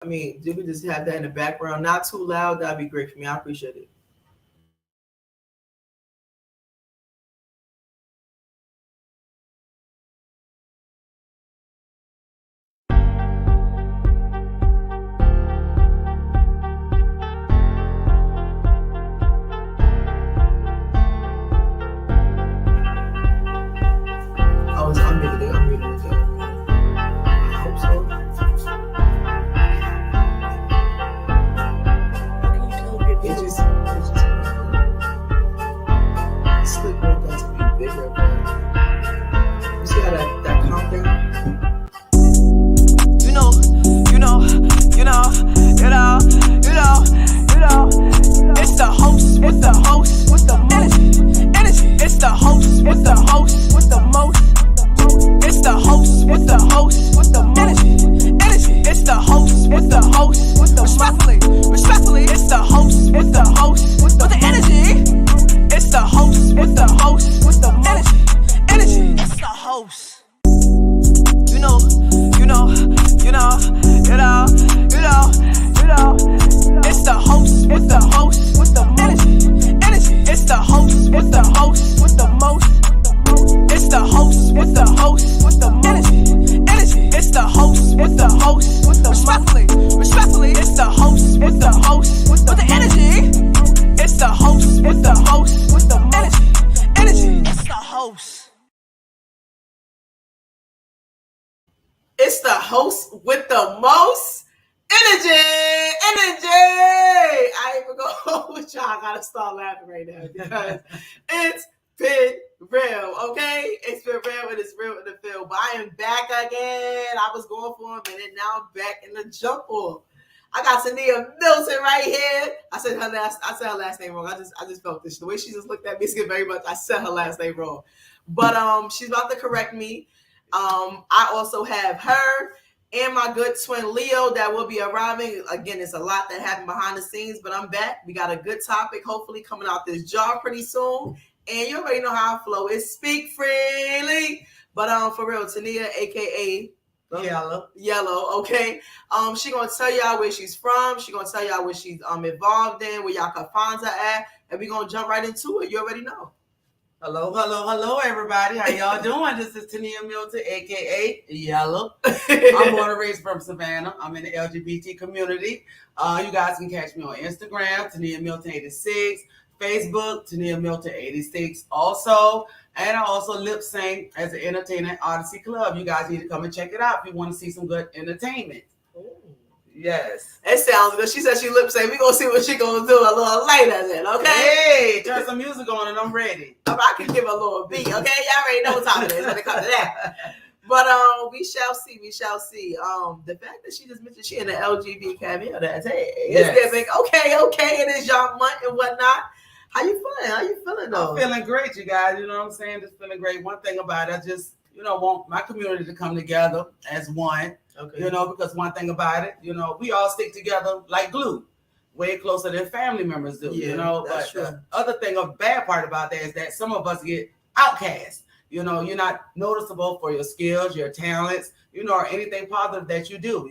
I mean, you can just have that in the background, not too loud. That'd be great for me. I appreciate it. Oh, it's unmuted. They unmuted it. I hope so. It just Sleep work got to be bigger, man. You see how that countdown? You know, you know, you know, you know, you know, you know. It's the host with the host with the most energy. It's the host with the host with the most. It's the host with the host with the energy. It's the host with the host with the respectfully. It's the host with the host with the energy. It's the host with the host with the energy. It's the host. You know, you know, you know, you know, you know, you know. It's the host with the host with the energy. It's the host with the host with the most. It's the host with the host with the energy. It's the host with the host with the respectfully. It's the host with the host with the energy. It's the host with the host with the energy. It's the host. It's the host with the most energy. I ain't even gonna hold with y'all. I gotta start laughing right now because it's been real, okay? It's been real and it's real in the field. But I am back again. I was going for a minute. Now I'm back in the jump off. I got Tania Milton right here. I said her last name wrong. I just felt this. The way she just looked at me is very much. I said her last name wrong. But she's about to correct me. I also have her and my good twin Leo that will be arriving. Again, it's a lot that happened behind the scenes, but I'm back. We got a good topic, hopefully coming out this jar pretty soon. And you already know how I flow. It's speak freely. But for real, Tania, aka Yellow, okay. She gonna tell y'all where she's from. She gonna tell y'all what she's involved in, where y'all can find her at, and we gonna jump right into it. You already know. Hello, everybody. How y'all doing? This is Tania Milton, aka Yellow. I'm born and raised from Savannah. I'm in the LGBT community. You guys can catch me on Instagram, Tania Milton 86, Facebook, Tania Milton 86 also. And I also lip sync as an entertainer at Odyssey Club. You guys need to come and check it out if you want to see some good entertainment. Ooh. Yes. It sounds good. She said she lip sync. We gonna see what she gonna do a little later then, okay? Hey, turn some music on and I'm ready. I can give a little beat, okay? Y'all already know what time it is when it comes to that. But we shall see. The fact that she just mentioned she in the LGBT cameo, that's it's giving okay, it is y'all month and whatnot. How you feeling though? I'm feeling great, you guys. You know what I'm saying? Just feeling great. One thing about it, I just, want my community to come together as one. Okay. Because one thing about it, we all stick together like glue, way closer than family members do. Yeah, but the other thing, a bad part about that is that some of us get outcast. You're not noticeable for your skills, your talents, or anything positive that you do.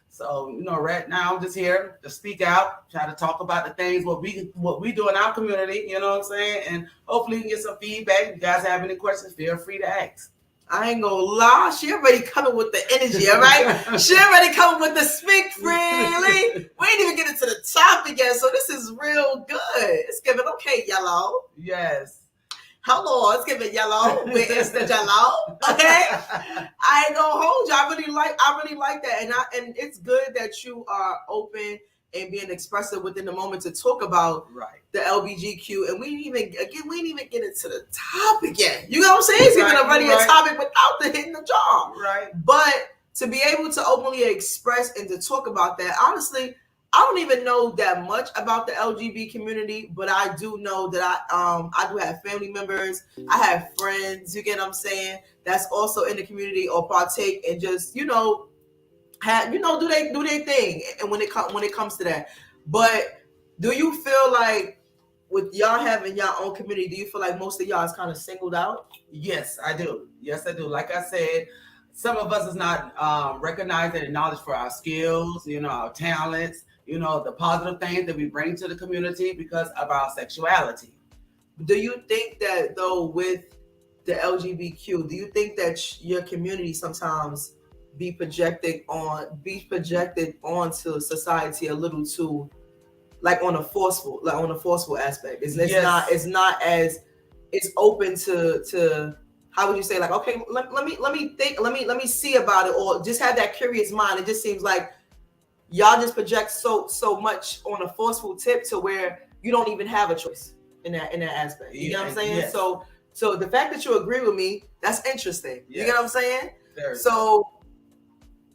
So, right now I'm just here to speak out, try to talk about the things what we do in our community. You know what I'm saying, and hopefully you can get some feedback. If you guys have any questions, feel free to ask. I ain't gonna lie, she already coming with the energy, all right? She already coming with the speak freely. We ain't even getting to the topic yet, so this is real good. It's giving okay, Yellow. Yes. Hello, it's giving Yellow. Where is the Yellow? Okay? I ain't gonna hold you. I really like that. And it's good that you are open and being expressive within the moment to talk about the LBGQ. And we ain't even get into the topic yet. You know what I'm saying? It's even already a topic without the hitting the jaw. Right. But to be able to openly express and to talk about that, honestly, I don't even know that much about the LGBT community, but I do know that I do have family members. I have friends, you get what I'm saying, that's also in the community or partake and just, do their thing. And when it comes to that. But do you feel like with y'all having your own community, do you feel like most of y'all is kind of singled out? Yes, I do. Like I said, some of us is not recognized and acknowledged for our skills, our talents, the positive things that we bring to the community because of our sexuality. Do you think that though with the LGBTQ, do you think that your community sometimes be projected onto society a little too, like on a forceful aspect? It's not as it's open to how would you say, like, okay, let me see about it, or just have that curious mind. It just seems like y'all just project so much on a forceful tip to where you don't even have a choice in that aspect. You know what I'm saying? Yes. So the fact that you agree with me, that's interesting. Yes. You get what I'm saying? Very so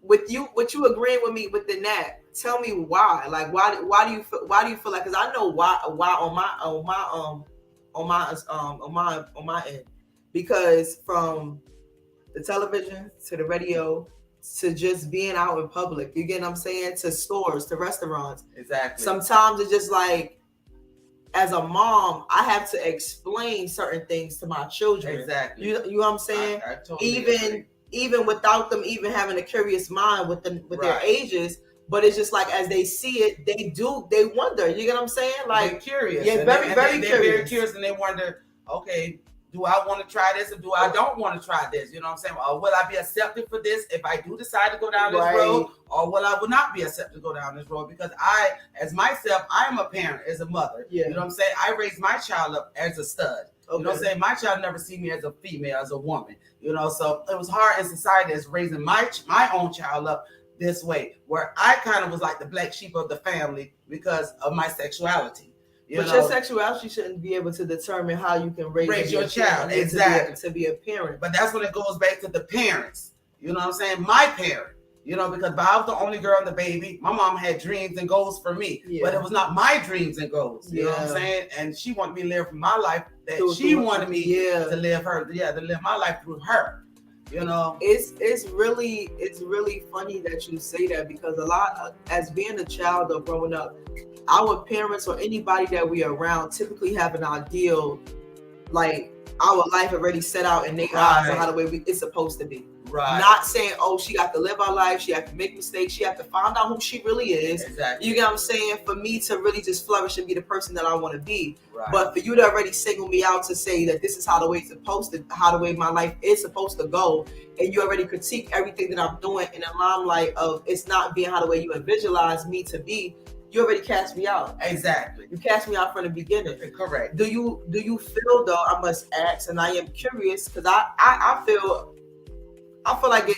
with you agreeing with me within that, tell me why. Like why do you feel like, because I know why on my end, because from the television to the radio to just being out in public, you get what I'm saying, to stores, to restaurants. Exactly. Sometimes it's just like, as a mom, I have to explain certain things to my children. Exactly. You know what I'm saying? I totally agree. Even without them even having a curious mind with their ages, but it's just like as they see it, they wonder. You get what I'm saying? Like, they're curious. Yeah, very They're very curious, and they wonder, okay, do I want to try this, or do I don't want to try this? You know what I'm saying? Or will I be accepted for this if I do decide to go down this road, or will I not be accepted to go down this road? Because I, as myself, I'm a parent, as a mother. Yeah. You know what I'm saying? I raised my child up as a stud. Okay. You know what I'm saying? My child never see me as a female, as a woman. So it was hard in society as raising my own child up this way, where I kind of was like the black sheep of the family because of my sexuality. Your sexuality shouldn't be able to determine how you can raise your child. Exactly. To be a parent. But that's when it goes back to the parents. You know what I'm saying? My parent. Because I was the only girl and the baby, my mom had dreams and goals for me. Yeah. But it was not my dreams and goals. You know what I'm saying? And she wanted me to live my life that she wanted me to live to live my life through her. It's really funny that you say that, because a lot as being a child or growing up, our parents or anybody that we are around typically have an ideal, like our life already set out in their eyes on how the way it's supposed to be. Right. Not saying, oh, she got to live our life, she have to make mistakes, she have to find out who she really is. Exactly. You get what I'm saying? For me to really just flourish and be the person that I want to be. Right. But for you to already single me out to say that this is how the way my life is supposed to go, and you already critique everything that I'm doing in the limelight of it's not being how the way you visualize me to be, you already cast me out. Exactly. You cast me out from the beginning. Correct. Do you feel, though, I must ask, and I am curious, because I feel like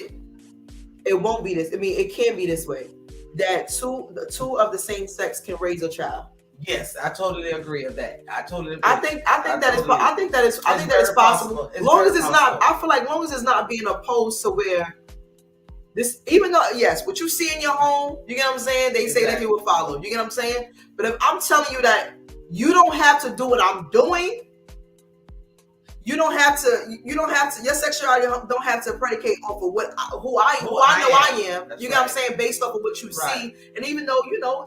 it won't be this. I mean, it can be this way, that two of the same sex can raise a child. Yes, I totally agree with that. I think that is possible. As long as it's not, I feel like long as it's not being opposed to where this, even though, yes, what you see in your home, you get what I'm saying? They say that you will follow. You get what I'm saying? But if I'm telling you that you don't have to do what I'm doing, you don't have to, your sexuality don't have to predicate off of who I know I am. That's you get what I'm saying? Based off of what you see. And even though,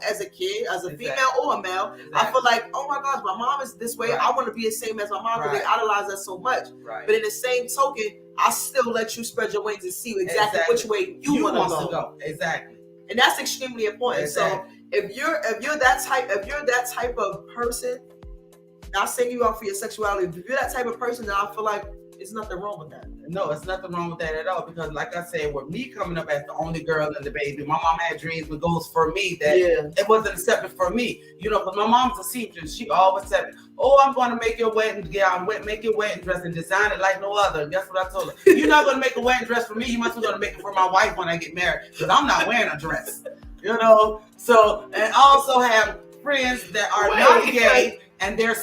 as a kid, as a female or a male, I feel like, oh my gosh, my mom is this way. I want to be the same as my mom, because they idolize us so much. Right. But in the same token, I still let you spread your wings and see exactly which way you want to go. Exactly. And that's extremely important. Exactly. So if you're that type of person, not saying you out for your sexuality, if you're that type of person, then I feel like there's nothing wrong with that. No, it's nothing wrong with that at all, because like I said, with me coming up as the only girl and the baby, my mom had dreams and goals for me that it wasn't accepted for me. Because my mom's a seamstress. She always said, oh, I'm going to make your wedding gown, make your wedding dress and design it like no other. That's what I told her. You're not going to make a wedding dress for me. You must be going to make it for my wife when I get married, because I'm not wearing a dress. So, and I also have friends that are not gay, and their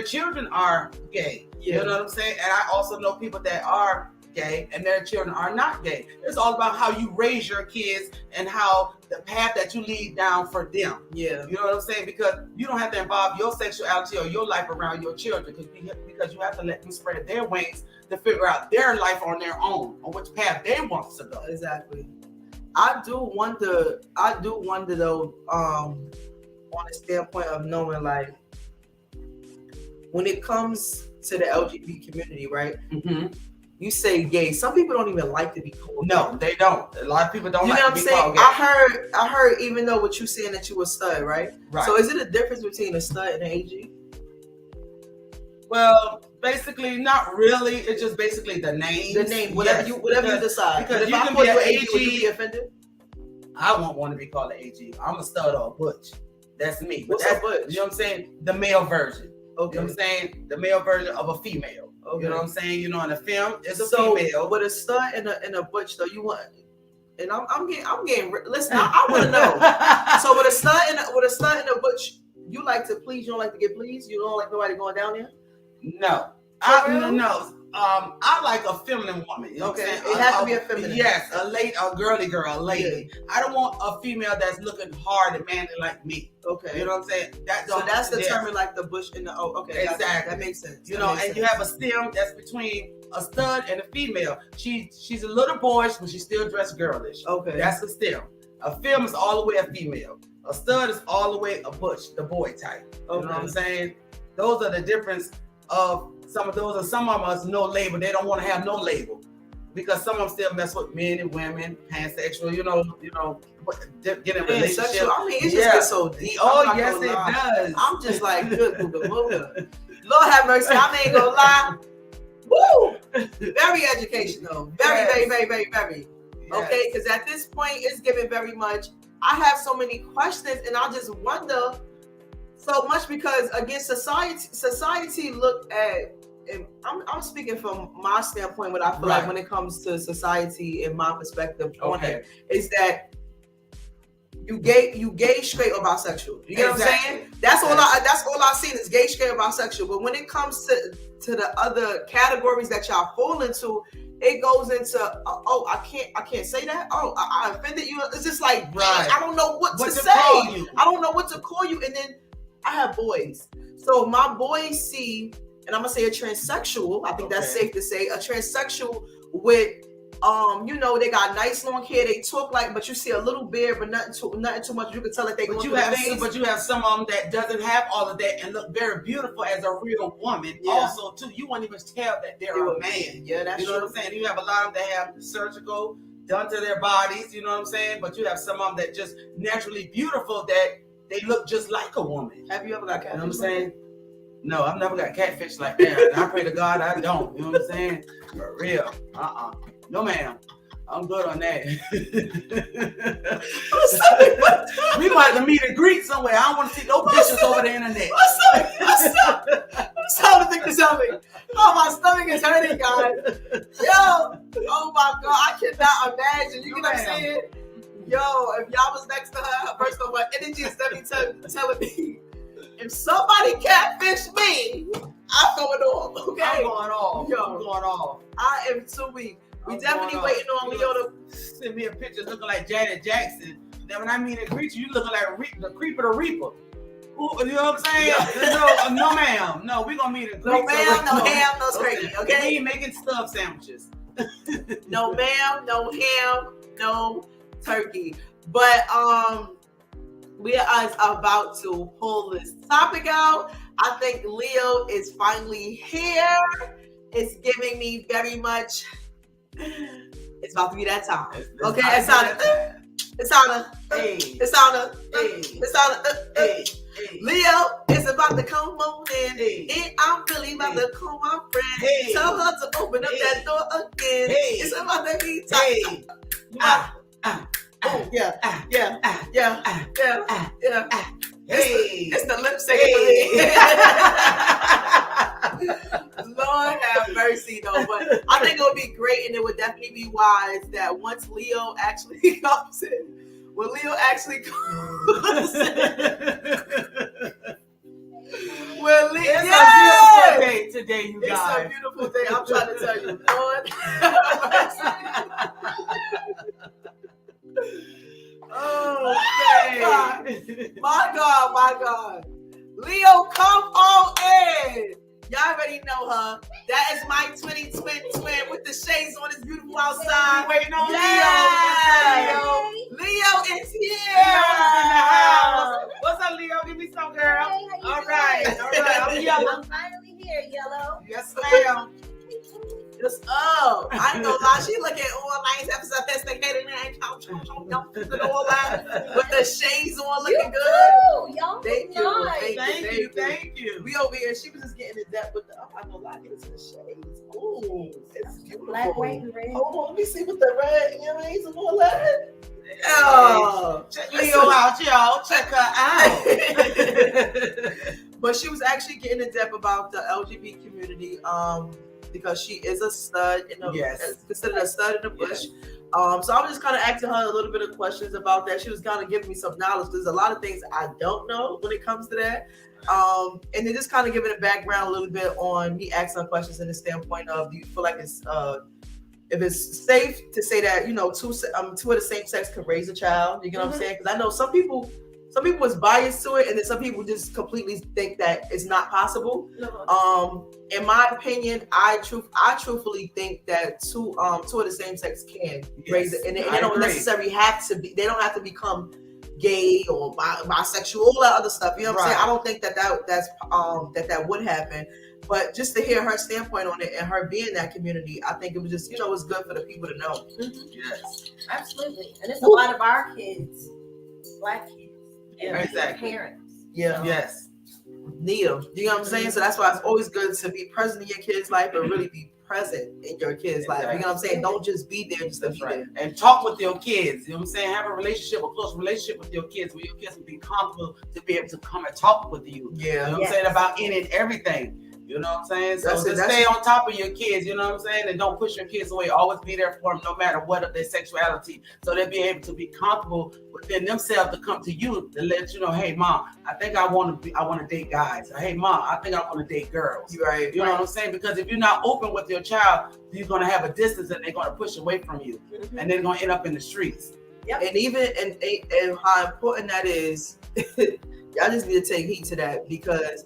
children are gay. Yeah. You know what I'm saying? And I also know people that are gay and their children are not gay. It's all about how you raise your kids and how the path that you lead down for them. Yeah. You know what I'm saying? Because you don't have to involve your sexuality or your life around your children, because you have to let them spread their wings to figure out their life on their own, on which path they want to go. Exactly. I do wonder though, on the standpoint of knowing, like, when it comes to the LGBT community, right? Mm-hmm. you say gay. Some people don't even like to be called. No, they don't. A lot of people don't You like know to what I'm be saying? called gay. I heard. Even though what you saying that you a stud, right? Right. So is it a difference between a stud and an AG? Well, basically, not really. It's just basically the name. The name, whatever you decide. Because But if you I can call be you an an AG, would you AG. be offended? I won't want to be called an AG. I'm a stud or a butch. That's me. But What's that's a butch? You know what I'm saying? The male version. Okay. You know what I'm saying? The male version of a female. Okay. You know what I'm saying? You know, in a film, it's a So female. with a stud and a butch, though, you want. And I'm getting. Listen, I want to know. So with a stud and a butch, you like to please. You don't like to get pleased. You don't like nobody going down there. No. For real? No. I like a feminine woman. You know Okay, what I'm saying? it has to be a feminine. Yes, a girly girl, a lady. I don't want a female that's looking hard and manly like me. Okay. You know what I'm saying? So that's determined like the bush and the okay. Exactly. That makes sense. You know, and you have a stem that's between a stud and a female. She's a little boyish, but she still dressed girlish. Okay. That's the stem. A femme is all the way a female. A stud is all the way a butch, the boy type. You know what I'm saying? Those are the difference of some of those. And some of us no label. They don't want to have no label because some of them still mess with men and women, pansexual. You know, get in relationships. I mean, it just gets so deep. Oh yes, it does. I'm just like good Googa. Lord have mercy. I ain't gonna lie. Woo! Very educational. Very. Yes. Okay, because at this point, it's given very much. I have so many questions, and I just wonder so much because again, society look at. And I'm speaking from my standpoint. What I feel like when it comes to society, in my perspective on it, is that you gay, straight, or bisexual. You get what I'm saying? That's all I seen is gay, straight, or bisexual. But when it comes to the other categories that y'all fall into, it goes into I can't say that. Oh, I offended you. It's just like I don't know what to say. I don't know what to call you. And then I have boys, so my boys see. And I'm gonna say a transsexual. I think that's safe to say a transsexual with, they got nice long hair. They talk like, but you see a little beard, but nothing too much. You can tell that they. But you have some of them that doesn't have all of that and look very beautiful as a real woman. Yeah. Also, too, you won't even tell that they're a man. Yeah, that's you know what I'm saying. You have a lot of them that have surgical done to their bodies. You know what I'm saying. But you have some of them that just naturally beautiful that they look just like a woman. Have you ever got catfish? You know what I'm saying. No, I've never got catfish like that. And I pray to God I don't. You know what I'm saying? For real. No, ma'am. I'm good on that. We might have to meet and greet somewhere. I don't want to see no pictures over the internet. I'm starting to think of something. Oh, my stomach is hurting, guys. Yo, oh my God, I cannot imagine. You know what I'm saying? Yo, if y'all was next to her, first of all, my energy is telling me. If somebody catfish me, I'm going off. Okay, I'm going off. Yo, I'm going off. I am too weak. We definitely waiting on Leo to send me a picture looking like Janet Jackson. Then when I meet and greet you looking like the Creeper the Reaper. Ooh, you know what I'm saying? Yeah. No, ma'am. No, we gonna meet and greet. No, ma'am. No ham. No scraping. Okay. We ain't making stuffed sandwiches. No, ma'am. No ham. No turkey. But we are about to pull this topic out. I think Leo is finally here. It's giving me very much. It's about to be that time. Okay, it's on. Leo is about to come on in. And I'm really about to call my friend. Tell her to open up that door again. It's about to be time. Yeah. It's the lip sync. Lord have mercy, though. But I think it would be great, and it would definitely be wise that once Leo actually comes in, when Leo actually comes in, it's a beautiful day today, you guys. It's a beautiful day. I'm trying to tell you, Lord have mercy. Oh, my God. Leo, come on in. Y'all already know her. That is my twin with the shades on. It's beautiful outside. Waiting on Leo is here. Leo's in the house. What's up, Leo? Give me some, girl. Hey, All right. I'm Yellow. I'm finally here, Yellow. Yes, ma'am. Just I ain't gonna lie, she looking all nice, sophisticated, and all that with the shades on, looking good. Y'all Thank you. Thank you. We over here, she was just getting in depth with the. I'm not gonna lie, get into the shades. Ooh, it's beautiful. Black, white, and red. Hold on, let me see what the red earrings and all that. Oh, Check Leo out, y'all. Check her out. But she was actually getting in depth about the LGBT community, because she is a stud in the considered a stud in the bush. So I was just kind of asking her a little bit of questions about that. She was kind of giving me some knowledge. There's a lot of things I don't know when it comes to that. And then just kind of giving a background a little bit on me asking her questions in the standpoint of, do you feel like it's if it's safe to say that, you know, two of the same sex could raise a child? You know what I'm saying? Because I know some people is biased to it, and then some people just completely think that it's not possible. In my opinion, I truthfully think that two of the same sex can raise it, and they don't necessarily have to be. They don't have to become gay or bisexual, all that other stuff. You know what I'm saying? I don't think that would happen. But just to hear her standpoint on it and her being in that community, I think it was just, you know, it's good for the people to know. Yes, absolutely. And it's a lot of our kids, Black kids. Exactly. Parents. Yeah. Yes. You know what I'm saying? So that's why it's always good to be present in your kid's life, but really be present in your kid's life. You know what I'm saying? Don't just be there just to be there. And talk with your kids. You know what I'm saying? Have a close relationship with your kids, where your kids will be comfortable to be able to come and talk with you. Yeah. You know what I'm saying? About any and everything. You know what I'm saying? So just stay on top of your kids, you know what I'm saying? And don't push your kids away. Always be there for them no matter what of their sexuality. So they'll be able to be comfortable within themselves to come to you to let you know, hey mom, I think I want to date guys. Or, hey mom, I think I want to date girls. Right. You know what I'm saying? Because if you're not open with your child, you're gonna have a distance and they're gonna push away from you. And they're gonna end up in the streets. Yep. And even and how important that is, y'all just need to take heed to that, because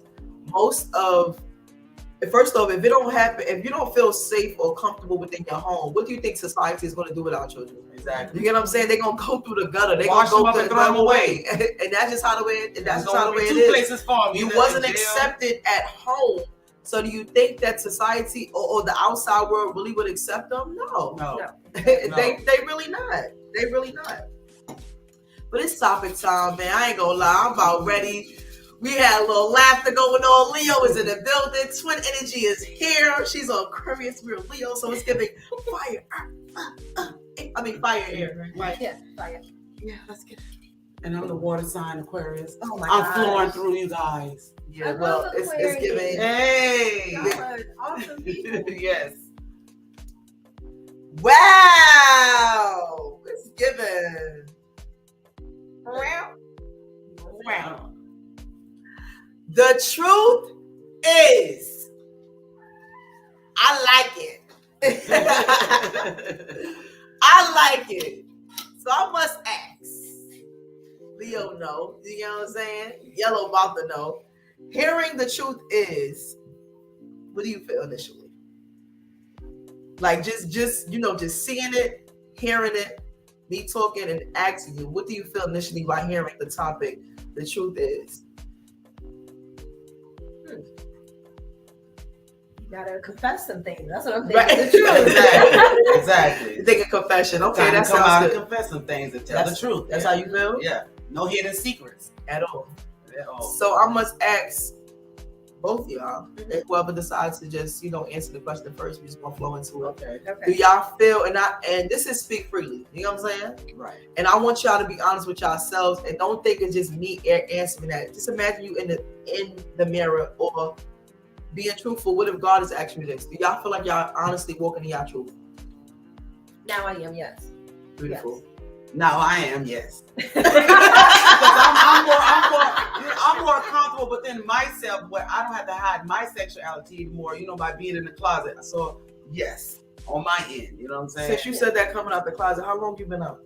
first off, if it don't happen, if you don't feel safe or comfortable within your home, what do you think society is going to do with our children? Exactly. You get what I'm saying? They're going to go through the gutter. They're going to go through them away. And that's just how the way it is. Places for you wasn't accepted at home. So do you think that society or the outside world really would accept them? No. They really not. They really not. But it's topic time, man. I ain't going to lie. I'm about ready. We had a little laughter going on. Leo is in the building. Twin Energy is here. She's on Aquarius. We're Leo, so it's giving fire. Fire here, right? Yeah, fire. Yeah, let's get it. And I'm the water sign Aquarius. Oh my I'm God. flowing through you guys. Yeah, well, it's giving. Hey. Awesome people. Yes. Wow. It's giving. Wow. The truth is, I like it. I like it. So I must ask. Leo know. You know what I'm saying? Yellow about to know. Hearing the truth is, what do you feel initially? Like just seeing it, hearing it, me talking and asking you, what do you feel initially by hearing the topic? The truth is. You gotta confess some things. That's what I'm thinking. Right. The truth. Exactly. You think a confession. Okay, that come out sounds and good. confess some things and tell the truth. That's how you feel? Yeah. No hidden secrets. At all. So I must ask both of y'all, whoever decides to just, answer the question first, we're just gonna flow into it. Okay. Do y'all feel, and this is speak freely, you know what I'm saying? Right. And I want y'all to be honest with yourselves and don't think it's just me answering that. Just imagine you in the mirror or being truthful. What if God is asking you this? Do y'all feel like y'all honestly walking in y'all truth? Now I am, yes. Beautiful. Yes. Now I am, yes. Because I'm more comfortable within myself, where I don't have to hide my sexuality anymore, by being in the closet. So yes, on my end, you know what I'm saying? Since you said that coming out the closet, how long you been out?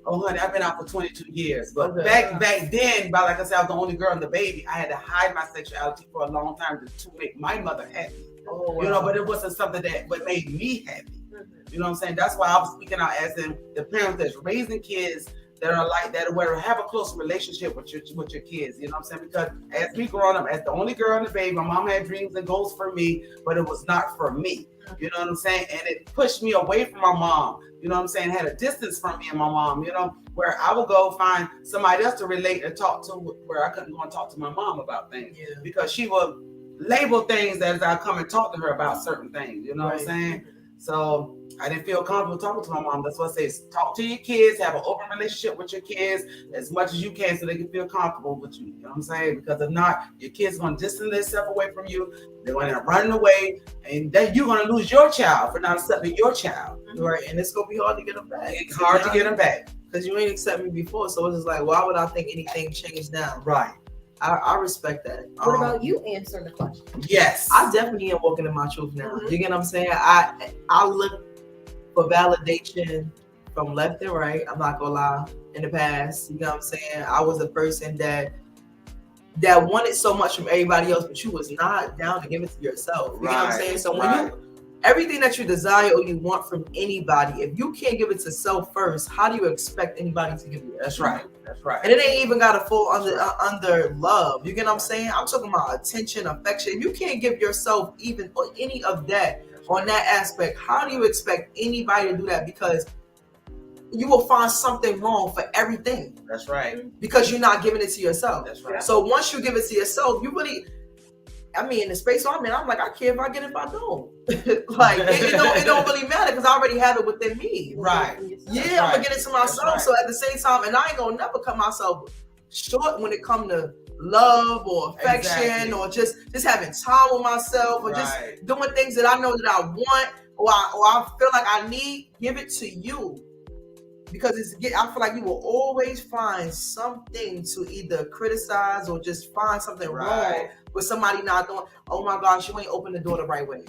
Oh, honey, I've been out for 22 years. But Okay. back then, like I said, I was the only girl and the baby. I had to hide my sexuality for a long time to make my mother happy. Oh, wow. But it wasn't something that made me happy. You know what I'm saying? That's why I was speaking out as in the parents that's raising kids that are like that, where have a close relationship with your kids. You know what I'm saying? Because as me growing up, as the only girl in the baby, my mom had dreams and goals for me, but it was not for me. You know what I'm saying? And it pushed me away from my mom. You know what I'm saying? Had a distance from me and my mom, you know, where I would go find somebody else to relate and talk to, where I couldn't go and talk to my mom about things. Yeah. Because she would label things as I come and talk to her about certain things. You know what I'm saying? So I didn't feel comfortable talking to my mom. That's what I say. Talk to your kids, have an open relationship with your kids as much as you can so they can feel comfortable with you. You know what I'm saying? Because if not, your kids are going to distance themselves away from you. They're going to end up running away. And then you're going to lose your child for not accepting your child. Right. And it's going to be hard to get them back. It's hard to get them back. Because you ain't accept me before. So it's just like, why would I think anything changed now? Right. I respect that. What about you answering the question? Yes. I definitely am walking in my truth now. You get what I'm saying? I look for validation from left and right. I'm not gonna lie. In the past, you know what I'm saying? I was a person that wanted so much from everybody else, but you was not down to give it to yourself. You know what I'm saying? So when everything that you desire or you want from anybody, if you can't give it to self first, how do you expect anybody to give you that? That's right. That's right. And it ain't even gotta fall under love. You get what I'm saying? I'm talking about attention, affection. If you can't give yourself even or any of that on that aspect, how do you expect anybody to do that? Because you will find something wrong for everything. That's right. Because you're not giving it to yourself. That's right. So once you give it to yourself, you really, I mean, in the space I'm in, I'm like, I care if I get it, if I don't. Like, it don't really matter because I already have it within me. Right. Yeah, I'm gonna get it to myself. So at the same time, and I ain't gonna never cut myself short when it comes to love or affection or just having time with myself or just doing things that I know that I want or I feel like I need. Give it to you. Because I feel like you will always find something to either criticize or just find something wrong with somebody not doing. Oh my gosh, you ain't open the door the right way.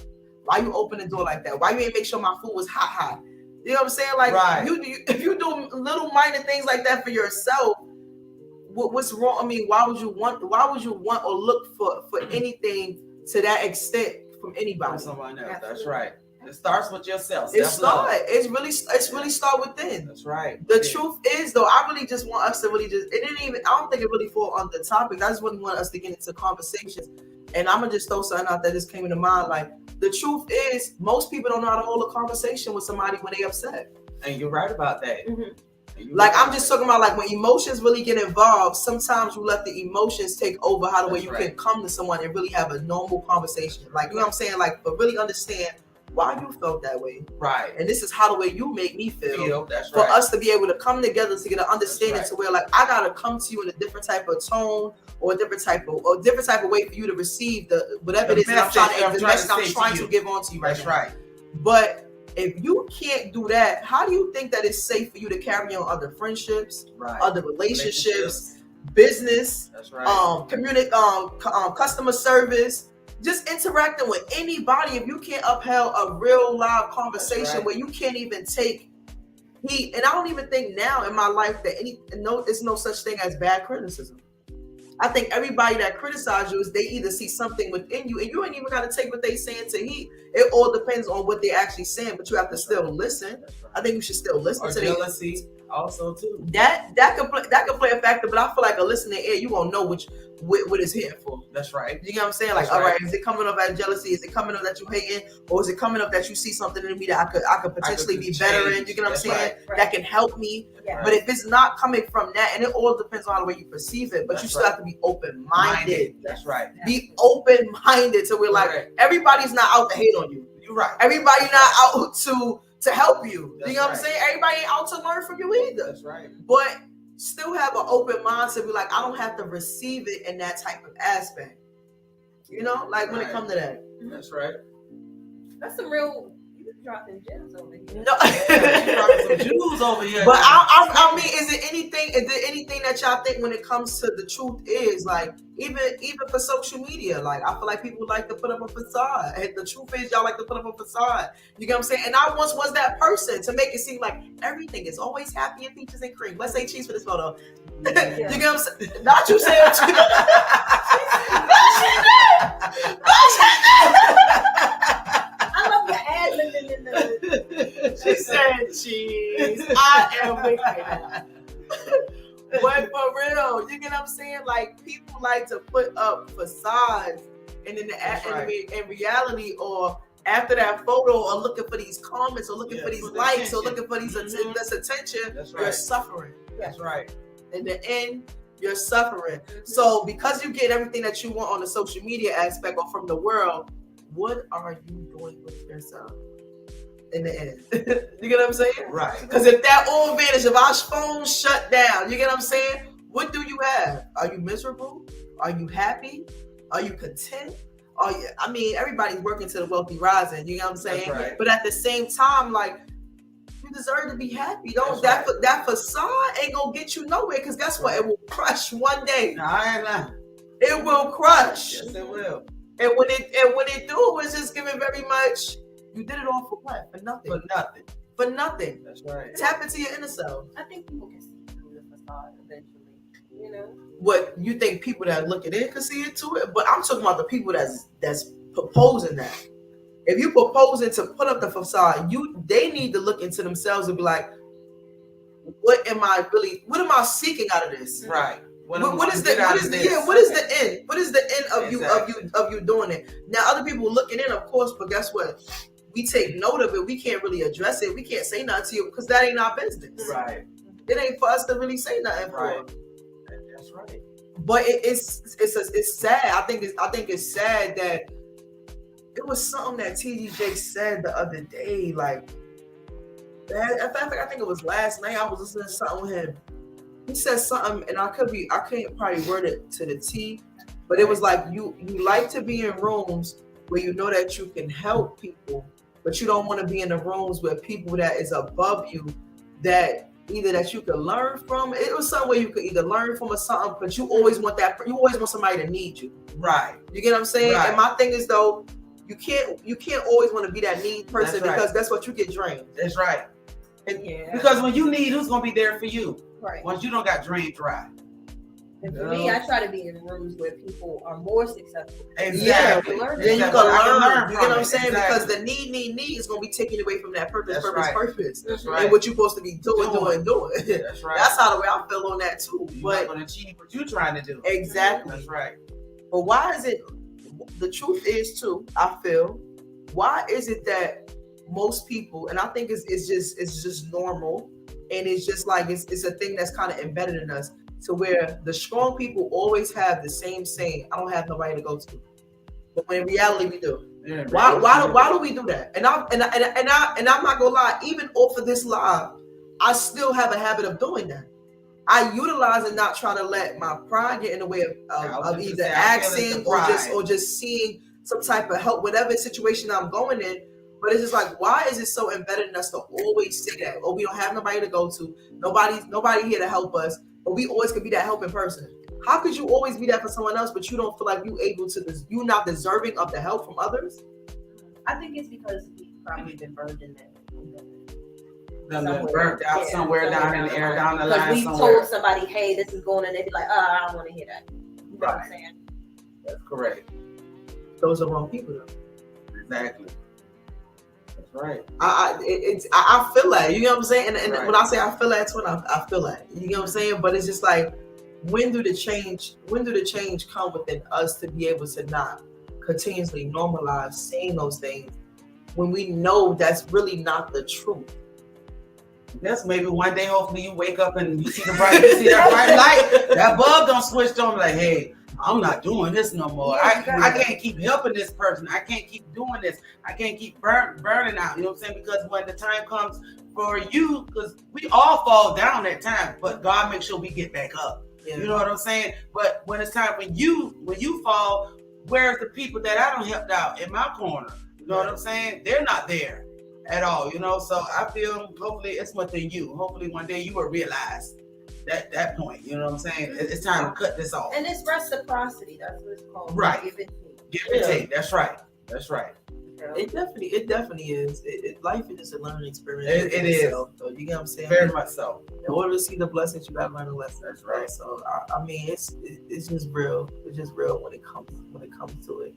Why you open the door like that? Why you ain't make sure my food was hot? You know what I'm saying? Like if you do little minor things like that for yourself, what's wrong? I mean, why would you want or look for anything to that extent from anybody? From someone else. That's right. It starts with yourself. It's really start within. That's right. The truth is, though, I really just want us to really just. It didn't even. I don't think it really fall on the topic. I just really want us to get into conversations. And I'm gonna just throw something out that just came into mind. Like the truth is, most people don't know how to hold a conversation with somebody when they upset. And you're right about that. Mm-hmm. Like I'm just talking about like when emotions really get involved. Sometimes you let the emotions take over. How the way you can come to someone and really have a normal conversation. Like you know what I'm saying. Like but really understand why you felt that way. Right. And this is how the way you make me feel. That's right. For us to be able to come together to get an understanding to where like I gotta come to you in a different type of tone or a different type of way for you to receive the whatever it is that I'm trying to give on to you. That's right. But if you can't do that, how do you think that it's safe for you to carry on other friendships, other relationships, business, customer service? Just interacting with anybody, if you can't upheld a real live conversation where you can't even take heat, and I don't even think now in my life that there's no such thing as bad criticism. I think everybody that criticizes you is they either see something within you, and you ain't even got to take what they saying to heat. It all depends on what they actually saying, but you have to still listen. I think you should still listen to jealousy also too. That could play a factor, but I feel like a listening ear, you won't know what it's here for. That's right. You know what I'm saying? Like, all right, is it coming up as jealousy? Is it coming up that you hating, or is it coming up that you see something in me that I could potentially be better in? You know what I'm saying? That can help me. Yeah. But if it's not coming from that, and it all depends on the way you perceive it, but you still have to be open-minded. That's right. Be open-minded to where like everybody's not out to hate on you. You're right. Everybody not out to help you. You know what I'm saying? Everybody ain't out to learn from you either. That's right. But still have an open mind to be like, I don't have to receive it in that type of aspect. You know, like when it comes to that. That's right. That's some real dropping gems over here. No, you dropping some jewels over here. But I mean, is there anything that y'all think when it comes to the truth is like even for social media? Like I feel like people like to put up a facade. And the truth is y'all like to put up a facade. You get what I'm saying? And I once was that person to make it seem like everything is always happy and peaches and cream. Let's say cheese for this photo. Yeah. You get what I'm saying? Not you saying I love the ad-libbing in the. She said cheese. I am weak right now. saying? Like people like to put up facades, and in reality, or after that photo, or looking for these comments, or looking for these likes, or looking for these this attention, you're suffering. That's right. In the end, you're suffering. So because you get everything that you want on the social media aspect or from the world, what are you doing with yourself in the end? You get what I'm saying? Right. Because if that old advantage, if our phones shut down, you get what I'm saying? What do you have? Are you miserable? Are you happy? Are you content? I mean, everybody's working to the wealthy rising, you know what I'm saying? Right. But at the same time, like, you deserve to be happy. That facade ain't gonna get you nowhere, because guess what? It will crush one day. No, I ain't lying. It will crush. Yes, it will. And when it do, it's just giving very much. You did it all for what? For nothing. For nothing. For nothing. That's right. Tap into your inner self. I think people can see through the facade eventually. You know. What you think people that are looking in can see into it, but I'm talking about the people that's proposing that. If you proposing to put up the facade, they need to look into themselves and be like, what am I seeking out of this? Right. What is the end? What is the end of you doing it? Now other people looking in, of course, but guess what? We take note of it. We can't really address it. We can't say nothing to you because that ain't our business. Right. It ain't for us to really say nothing. Right. That's right. But it's sad. I think it's sad that it was something that TDJ said the other day. Like, I think it was last night. I was listening to something with him. He said something, and I can't probably word it to the T, but it was like you like to be in rooms where you know that you can help people, but you don't want to be in the rooms where people that is above you, that either that you can learn from. It was something where you could either learn from or something, but you always want somebody to need you. Right. You get what I'm saying? Right. And my thing is though, you can't always want to be that need person, That's right. because that's what you get drained. That's right. And Because when you need, who's gonna be there for you? Right. Once you don't got drained dry. And for me, I try to be in rooms where people are more successful. Exactly. Yeah, then you can learn. You get what I'm saying? Exactly. Because the need is going to be taken away from that purpose. That's right. And what you're supposed to be doing. That's right. That's how the way I feel on that too. You're But not gonna achieve what you're trying to do. exactly. That's right. But why is it? The truth is too, I feel. Why is it that most people, and I think it's just normal, and it's just like it's a thing that's kind of embedded in us, to where the strong people always have the same saying, I don't have nobody to go to. But when in reality we do. Yeah, Why do we do that? And I'm not gonna lie, even off of this live, I still have a habit of doing that. I utilize and not try to let my pride get in the way of either asking or just seeing some type of help, whatever situation I'm going in. But it's just like, why is it so embedded in us to always say that? Oh, we don't have nobody to go to. Nobody here to help us. But we always could be that helping person. How could you always be that for someone else, but you don't feel like you're not deserving of the help from others? I think it's because we've probably been burned in that. Burnt out somewhere down in the air, down the Because line we somewhere. told somebody, hey, this is going on, and they be like, I don't want to hear that. You know what I'm saying? That's correct. Those are wrong people, though. Exactly. That's right. I feel that, you know what I'm saying? And Right. when I say I feel that, it's when I feel that. You know what I'm saying? But it's just like, when do the change come within us to be able to not continuously normalize saying those things when we know that's really not the truth? That's maybe one day, hopefully you wake up and you see that bright light, that bulb don't switch on, like, hey, I'm not doing this no more. I can't keep helping this person. I can't keep doing this. I can't keep burning out. You know what I'm saying? Because when the time comes for you, because we all fall down at times, but God makes sure we get back up. Yeah. You know what I'm saying? But when it's time when you fall, where's the people that I don't helped out in my corner? You know what I'm saying? They're not there at all, you know. So I feel hopefully it's within you. Hopefully one day you will realize that point. You know what I'm saying? It's time to cut this off. And it's reciprocity. That's what it's called. Right. Give and take. Give and take. That's right. That's right. It definitely is. Life is just a learning experience. It is. So, you get what I'm saying? Very much so. In order to see the blessings, you gotta learn the lessons. That's right. So I mean, it's just real. It's just real when it comes to it.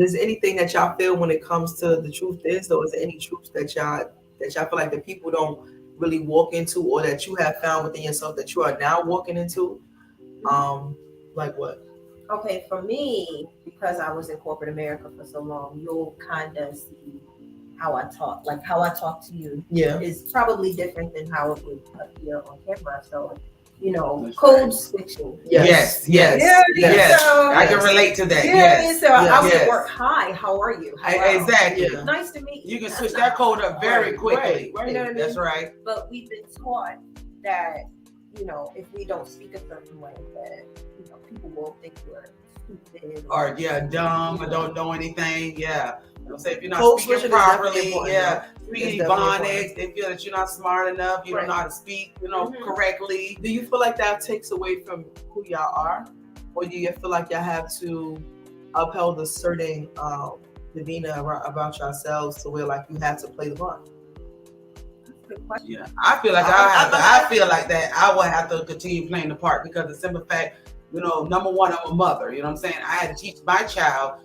Is there anything that y'all feel when it comes to the truth is, or is there any truths that y'all feel like the people don't really walk into, or that you have found within yourself that you are now walking into? Like what? Okay, for me, because I was in corporate America for so long, you'll kind of see how I talk. Like how I talk to you Yeah. is probably different than how it would appear on camera. So, That's code switching. Yes. Yeah, so- I can relate to that. Yeah, Yes. so I Yes. would work. Hi, how are you? Hello. Exactly. Yeah. Nice to meet you. You can That's switch not- that code up very quickly. Right. You know what I mean? That's right. But we've been taught that, if we don't speak a certain way, that, people will think we're stupid. Or dumb or don't know anything. Yeah. Say if you're not Code speaking switching is definitely properly, important, speaking It's definitely Ebonics, they feel that you're not smart enough, you don't Right. know how to speak, Mhm. correctly. Do you feel like that takes away from who y'all are, or do you feel like y'all have to uphold a certain demeanor about yourselves to where like you have to play the part? Good question. Yeah, I feel like I feel like that I will have to continue playing the part because the simple fact, number one, I'm a mother. You know what I'm saying? I had to teach my child,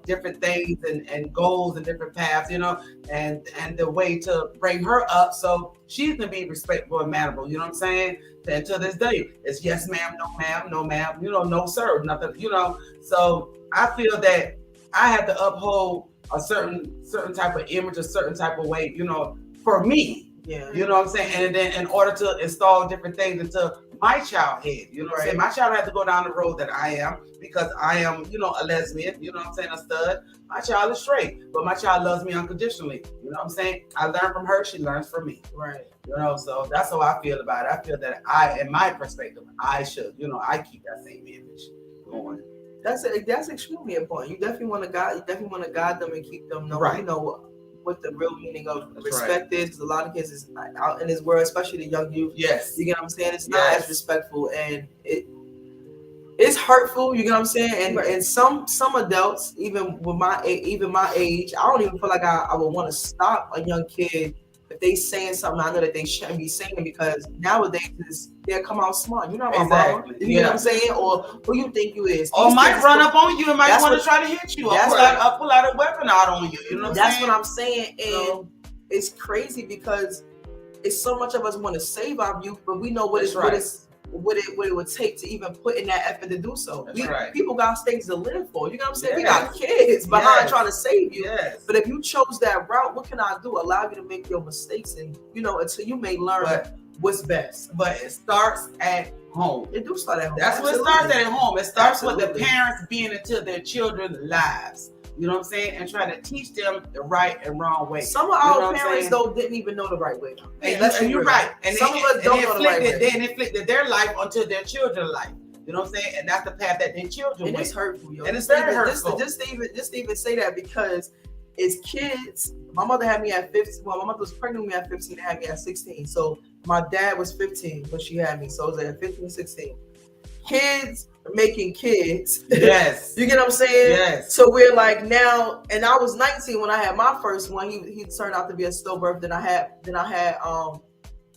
different things and goals and different paths, and the way to bring her up so she's gonna be respectful and mannerable. You know what I'm saying? And to this day, it's yes, ma'am, no, ma'am, no, ma'am. No, sir, nothing. So I feel that I have to uphold a certain type of image, a certain type of way. For me. Yeah. You know what I'm saying? And then in order to install different things into my child head, you know what I'm saying? My child has to go down the road that I am because I am, a lesbian, you know what I'm saying, a stud. My child is straight, but my child loves me unconditionally. You know what I'm saying? I learn from her, she learns from me. Right. So that's how I feel about it. I feel that in my perspective, I should, I keep that same image going. That's extremely important. You definitely want to guide them and keep them knowing, Right. What the real meaning of That's respect is, because a lot of kids is out in this world, especially the young youth. Yes. You get what I'm saying? It's not as respectful, and it's hurtful. You get what I'm saying? And some adults, even my age, I don't even feel like I would want to stop a young kid if they saying something I know that they shouldn't be saying, because nowadays they'll come out smart. You know what Exactly. You know what I'm saying? Or who you think you is? Or These might kids run up on you and might that's want to what- try to hit you. Or that's pull out a weapon out on you. You know what I'm That's saying? what I'm saying, and it's crazy because it's so much of us want to save our youth, but we know what it would take to even put in that effort to do so. That's right. People got things to live for. You know what I'm saying? We Yes. got kids behind Yes. trying to save you. Yes. But if you chose that route, what can I do? Allow you to make your mistakes, and until you may learn what's best. But it starts at home. It do start at home. That's what it Absolutely. starts at home. It starts with Absolutely. the parents being into their children's lives. You know what I'm saying? And trying to teach them the right and wrong way. Some of You know our what I'm parents saying? though didn't even know the right way. And you're right. And some of us don't know the right way. They inflicted their life onto their children's life. You know what I'm saying? And that's the path that their children And went. it's hurtful, yo. And it's very Just hurtful. to even say that, because as kids, my mother had me at 15. Well, my mother was pregnant with me at 15 and had me at 16. So my dad was 15 when she had me. So it was at 15, 16. Kids making kids. Yes. You get what I'm saying? Yes. So we're like now, and I was 19 when I had my first one. He turned out to be a stillbirth. Then I had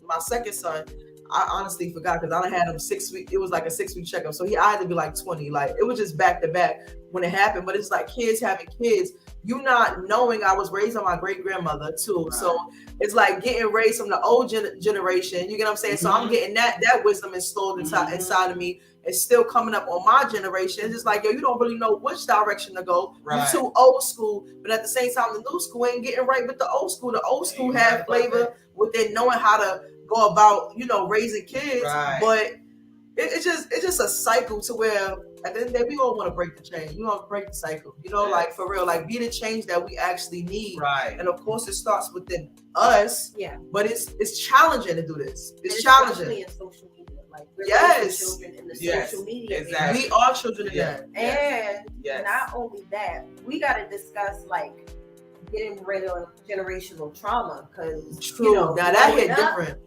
my second son. I honestly forgot because I done had him 6 weeks. It was like a 6 week checkup. So I had to be like 20. Like it was just back to back when it happened. But it's like kids having kids. You not knowing I was raised on my great grandmother too. Right. So it's like getting raised from the old generation. You get what I'm saying? So I'm getting that wisdom installed inside of me. It's still coming up on my generation. It's just like, yo, you don't really know which direction to go. Right. You're too old school, but at the same time, the new school ain't getting right with the old school. The old school have flavor within knowing how to go about, raising kids. Right. But it's just a cycle to where at the end of the day, we all want to break the chain. We want to break the cycle. Like for real, like be the change that we actually need. Right. And of course, it starts within us. Yeah. But it's challenging to do this. It's And challenging. especially in social media. Like we're Yes. raising children in the Yes. social media. Exactly. We are children of Yeah. that. And Yes. not only that, we got to discuss like getting rid of generational trauma, because True. Now that hit different.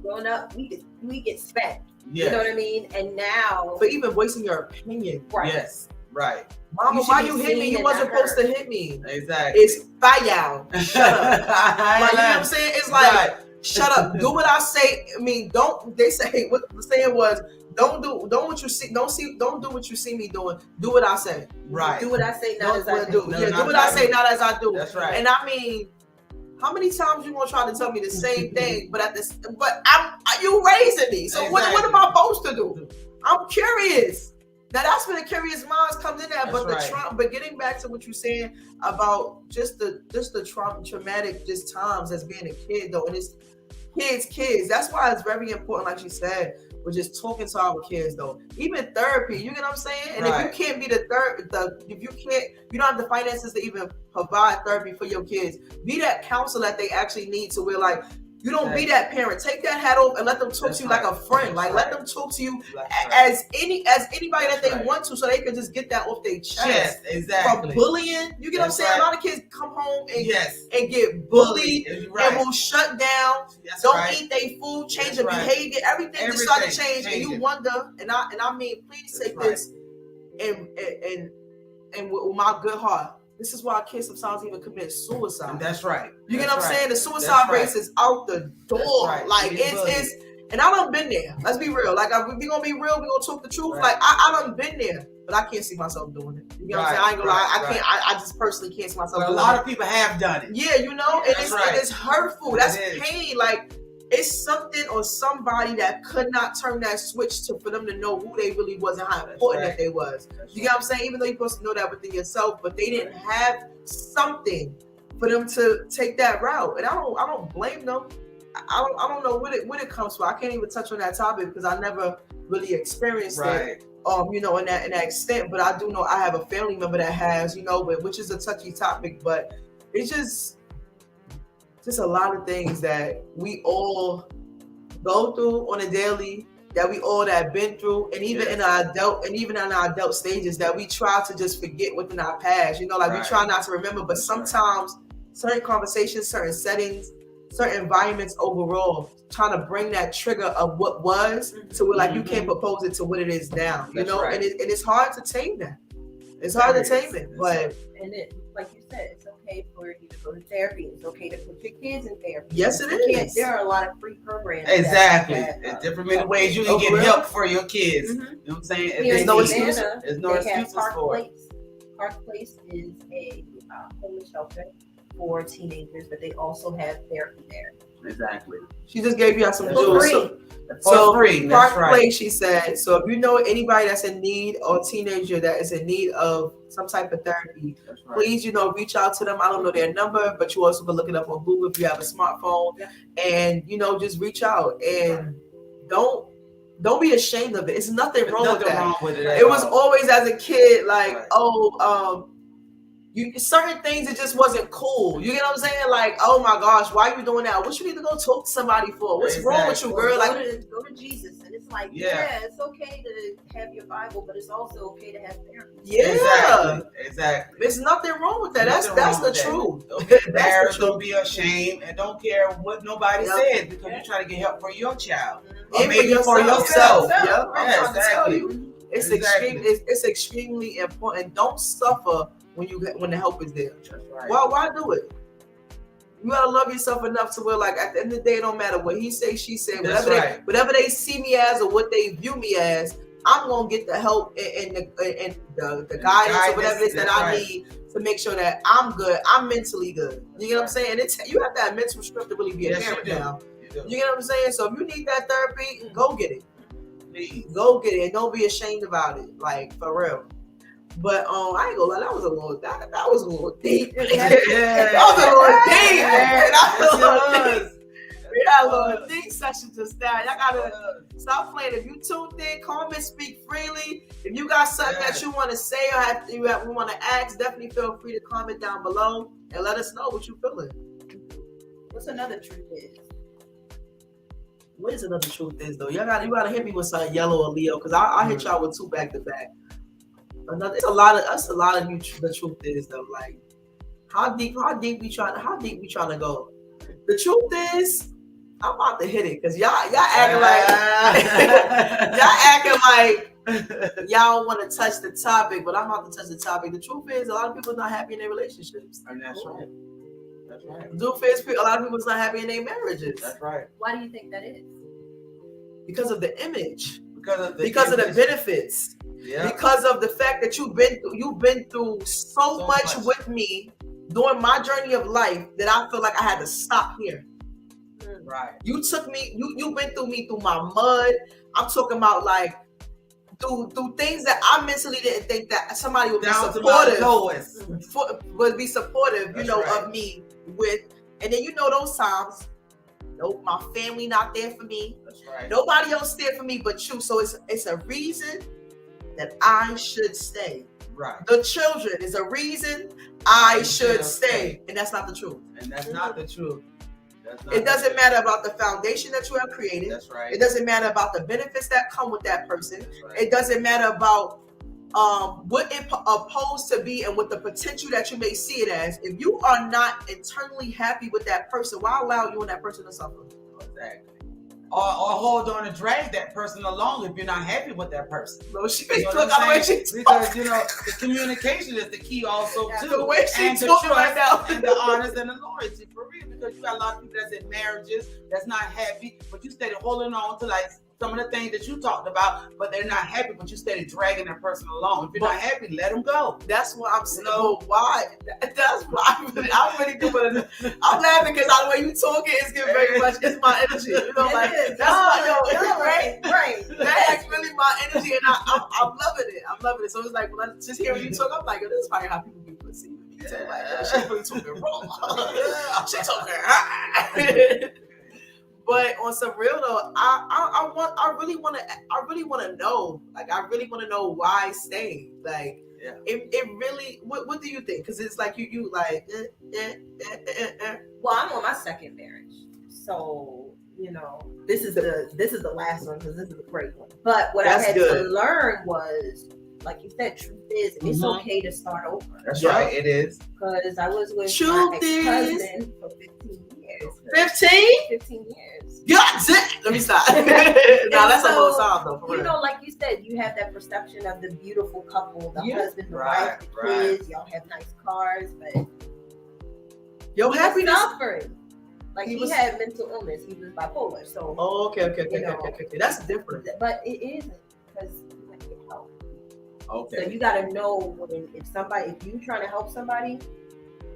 Growing up, we get spanked. Yes. You know what I mean? And now, For even voicing your opinion. right? Yes. Right. Mama, You should why be you hit seen me? You and wasn't not supposed to heard. hit me. Exactly. It's fire. Shut up. Like, you know what I'm saying? It's like, Right. shut up. Do what I say. I mean, don't. They say what the saying was. Don't do what you see. Don't do what you see me doing. Do what I say. Right. Do what I say, not Don't as I do. do. No, Yeah, not do what I as I say, do. not as I do. That's right. And I mean, how many times you gonna try to tell me the same thing? But you raising me. So what am I supposed to do? I'm curious. Now that's where the curious minds comes in at. But That's the right. trauma. But getting back to what you're saying about just the traumatic just times as being a kid though, and it's kids. That's why it's very important, like she said, we're just talking to our kids though. Even therapy, you get what I'm saying? And Right. if you can't be you don't have the finances to even provide therapy for your kids, be that counselor that they actually need to where like you don't be that parent. Take that hat off and let them talk to you like a friend. Like let them talk to you as anybody that they want to, so they can just get that off their chest. Yes, exactly. From bullying, you get what I'm saying? Right. A lot of kids come home and Yes. and get bullied Right. and will shut down. That's Don't right. eat their food, change That's their right. behavior, everything just start to Everything change, and you changing. wonder. And I mean, please That's take right. this and with my good heart. This is why kids sometimes even commit suicide. That's right. You get That's what I'm right. saying? The suicide That's right. rates is out the door. right. Like Being bullied. it's and I done been there. Let's be real. Like we gonna be real. We gonna talk the truth. Right. Like I done been there, but I can't see myself doing it. You know what I'm saying? I ain't gonna lie. I can't. I just personally can't see myself. But a doing lot it. of people have done it. Yeah, you know, and That's right. it's hurtful. That's It is. pain. Like it's something or somebody that could not turn that switch for them to know who they really was and how important that they was. You get what I'm saying? Even though you're supposed to know that within yourself, but they didn't have something for them to take that route. And I don't blame them. I don't know what it comes from. I can't even touch on that topic because I never really experienced it. Right. You know, in that extent. But I do know I have a family member that has, you know, which is a touchy topic, but it's just a lot of things that we all go through on a daily, that we all that been through, and even in our adult stages that we try to just forget within our past. You know, like we try not to remember, but sometimes certain conversations, certain settings, certain environments overall, trying to bring that trigger of what was to where like you can't propose it to what it is now. You know, and it's hard to tame that. It's hard to tame it, but and it, like you said, it's okay for you to go to therapy. It's okay to put your kids in therapy. Yes, it is. There are a lot of free programs. Exactly. that, There's different many ways you can get help for your kids. You know what I'm saying? Here There's in no Savannah, excuse. There's no they have excuses Park for it. Place. Park Place is a homeless shelter for teenagers, but they also have therapy there. Exactly. she just gave you some For jewels. free. So For free. Park That's right. Place, she said. So if you know anybody that's in need or teenager that is in need of some type of therapy, That's right. please, you know, reach out to them. I don't know their number, but you also can look it up on Google if you have a smartphone, and you know, just reach out and don't be ashamed of it. It's nothing There's wrong nothing with that. wrong with it. at It was all. always as a kid, like, Right. you certain things it just wasn't cool. You get what I'm saying? Like, oh my gosh, why are you doing that? What you need to go talk to somebody for? What's wrong with you, girl? Like, go to Jesus, and it's like, Yeah. it's okay to have your Bible, but it's also okay to have therapy. yeah. Exactly. There's nothing wrong with that. Nothing That's wrong the with that. truth. Don't be That's the embarrassed. truth. Don't be ashamed, and don't care what nobody Yep. says because you're trying to get help for your child, or And maybe for yourself. Yep. Yeah, I'm trying to tell exactly. you. It's Exactly. it's extremely important. Don't suffer when the help is there. That's right. Why do it? You gotta love yourself enough to where, like, at the end of the day, it don't matter what he say, she say, That's whatever they see me as or what they view me as, I'm gonna get the help and the guidance or whatever it is that That's I right. need to make sure that I'm good. I'm mentally good. You get what I'm saying? You have that mental strength to really be a Yes, you parent do. now. You do. You get what I'm saying? So if you need that therapy, go get it. Please. Go get it and don't be ashamed about it. Like, for real. But I ain't gonna lie, that was a little deep. Yeah. That was a little deep, man. That was a little Yes, deep. We had a little deep session just now. Y'all gotta stop playing. If you tuned in, comment, speak freely. If you got something that you want to say or we want to ask, definitely feel free to comment down below and let us know what you feeling. What's another truth is? What is another truth is though? You gotta hit me with something yellow or Leo, because I hit y'all with two back to back. That's a lot of you. The truth is though, like how deep we trying to go. The truth is, I'm about to hit it because y'all acting like y'all want to touch the topic, but I'm about to touch the topic. The truth is, a lot of people are not happy in their relationships. And that's right. That's right. The truth is, a lot of people are not happy in their marriages That's right. Why do you think that is? because of the image, Because of the benefits. Yeah. Because of the fact that you've been through so much with me during my journey of life that I feel like I had to stop here. Right. You took me, you've been through me through my mud. I'm talking about like through things that I mentally didn't think that somebody would be Down to my supportive, lowest. would be supportive, That's right. right. of me with. And then those times, no, my family not there for me. That's right. Nobody else there for me but you. So it's a reason that I should stay. Right. The children is a reason I You should should stay. stay. And that's not the truth. And that's not the truth. That's not It the doesn't truth. matter about the foundation that you have created. That's right. It doesn't matter about the benefits that come with that person. That's right. It doesn't matter about what it opposed to be and what the potential that you may see it as. If you are not internally happy with that person, why allow you and that person to suffer? Exactly. Or hold on and drag that person along if you're not happy with that person. No, she You know look what at the I'm way saying? she Because the communication is the key also talk. too. The way she And the talk trust right now. and the honest and the loyalty for real. Because you got a lot of people that's in marriages that's not happy, but you started holding on to like some of the things that you talked about, but they're not happy, but you started dragging that person along. If you're not happy, let them go. That's what I'm saying. No. Why? That's why I really do. I'm laughing because the way you talking is getting very much. It's my energy. You know, like It is. that's my Right. That's really my energy, and I'm loving it. I'm loving it. So it's like when I just hearing you talk, I'm like, this is probably how people be perceiving me. So like, she's really talking wrong. She's talking. But on some real though, I really want to know. Like, I really want to know why I stayed. Like, Yeah. it really. What do you think? Because it's like you like. Well, I'm on my second marriage, so this is the last one because this is a great one. But what That's I had good. to learn was, like you said, truth is it's Mhm. okay to start over. That's Yeah. right. It is. Because I was with Truth my is- ex-husband for 15 years. 15? 15 years. God damn! Let me stop. Nah, that's a so, long time though. For You real. know, like you said, you have that perception of the beautiful couple, the Yeah. husband, the Right, wife, the right. kids. Y'all have nice cars, but Your he happiness. was suffering. Like He he was- had mental illness. He was bipolar. So, Oh, okay. You know. Okay. That's different. but it isn't because you want to get help. So Okay. you got to know if you trying to help somebody,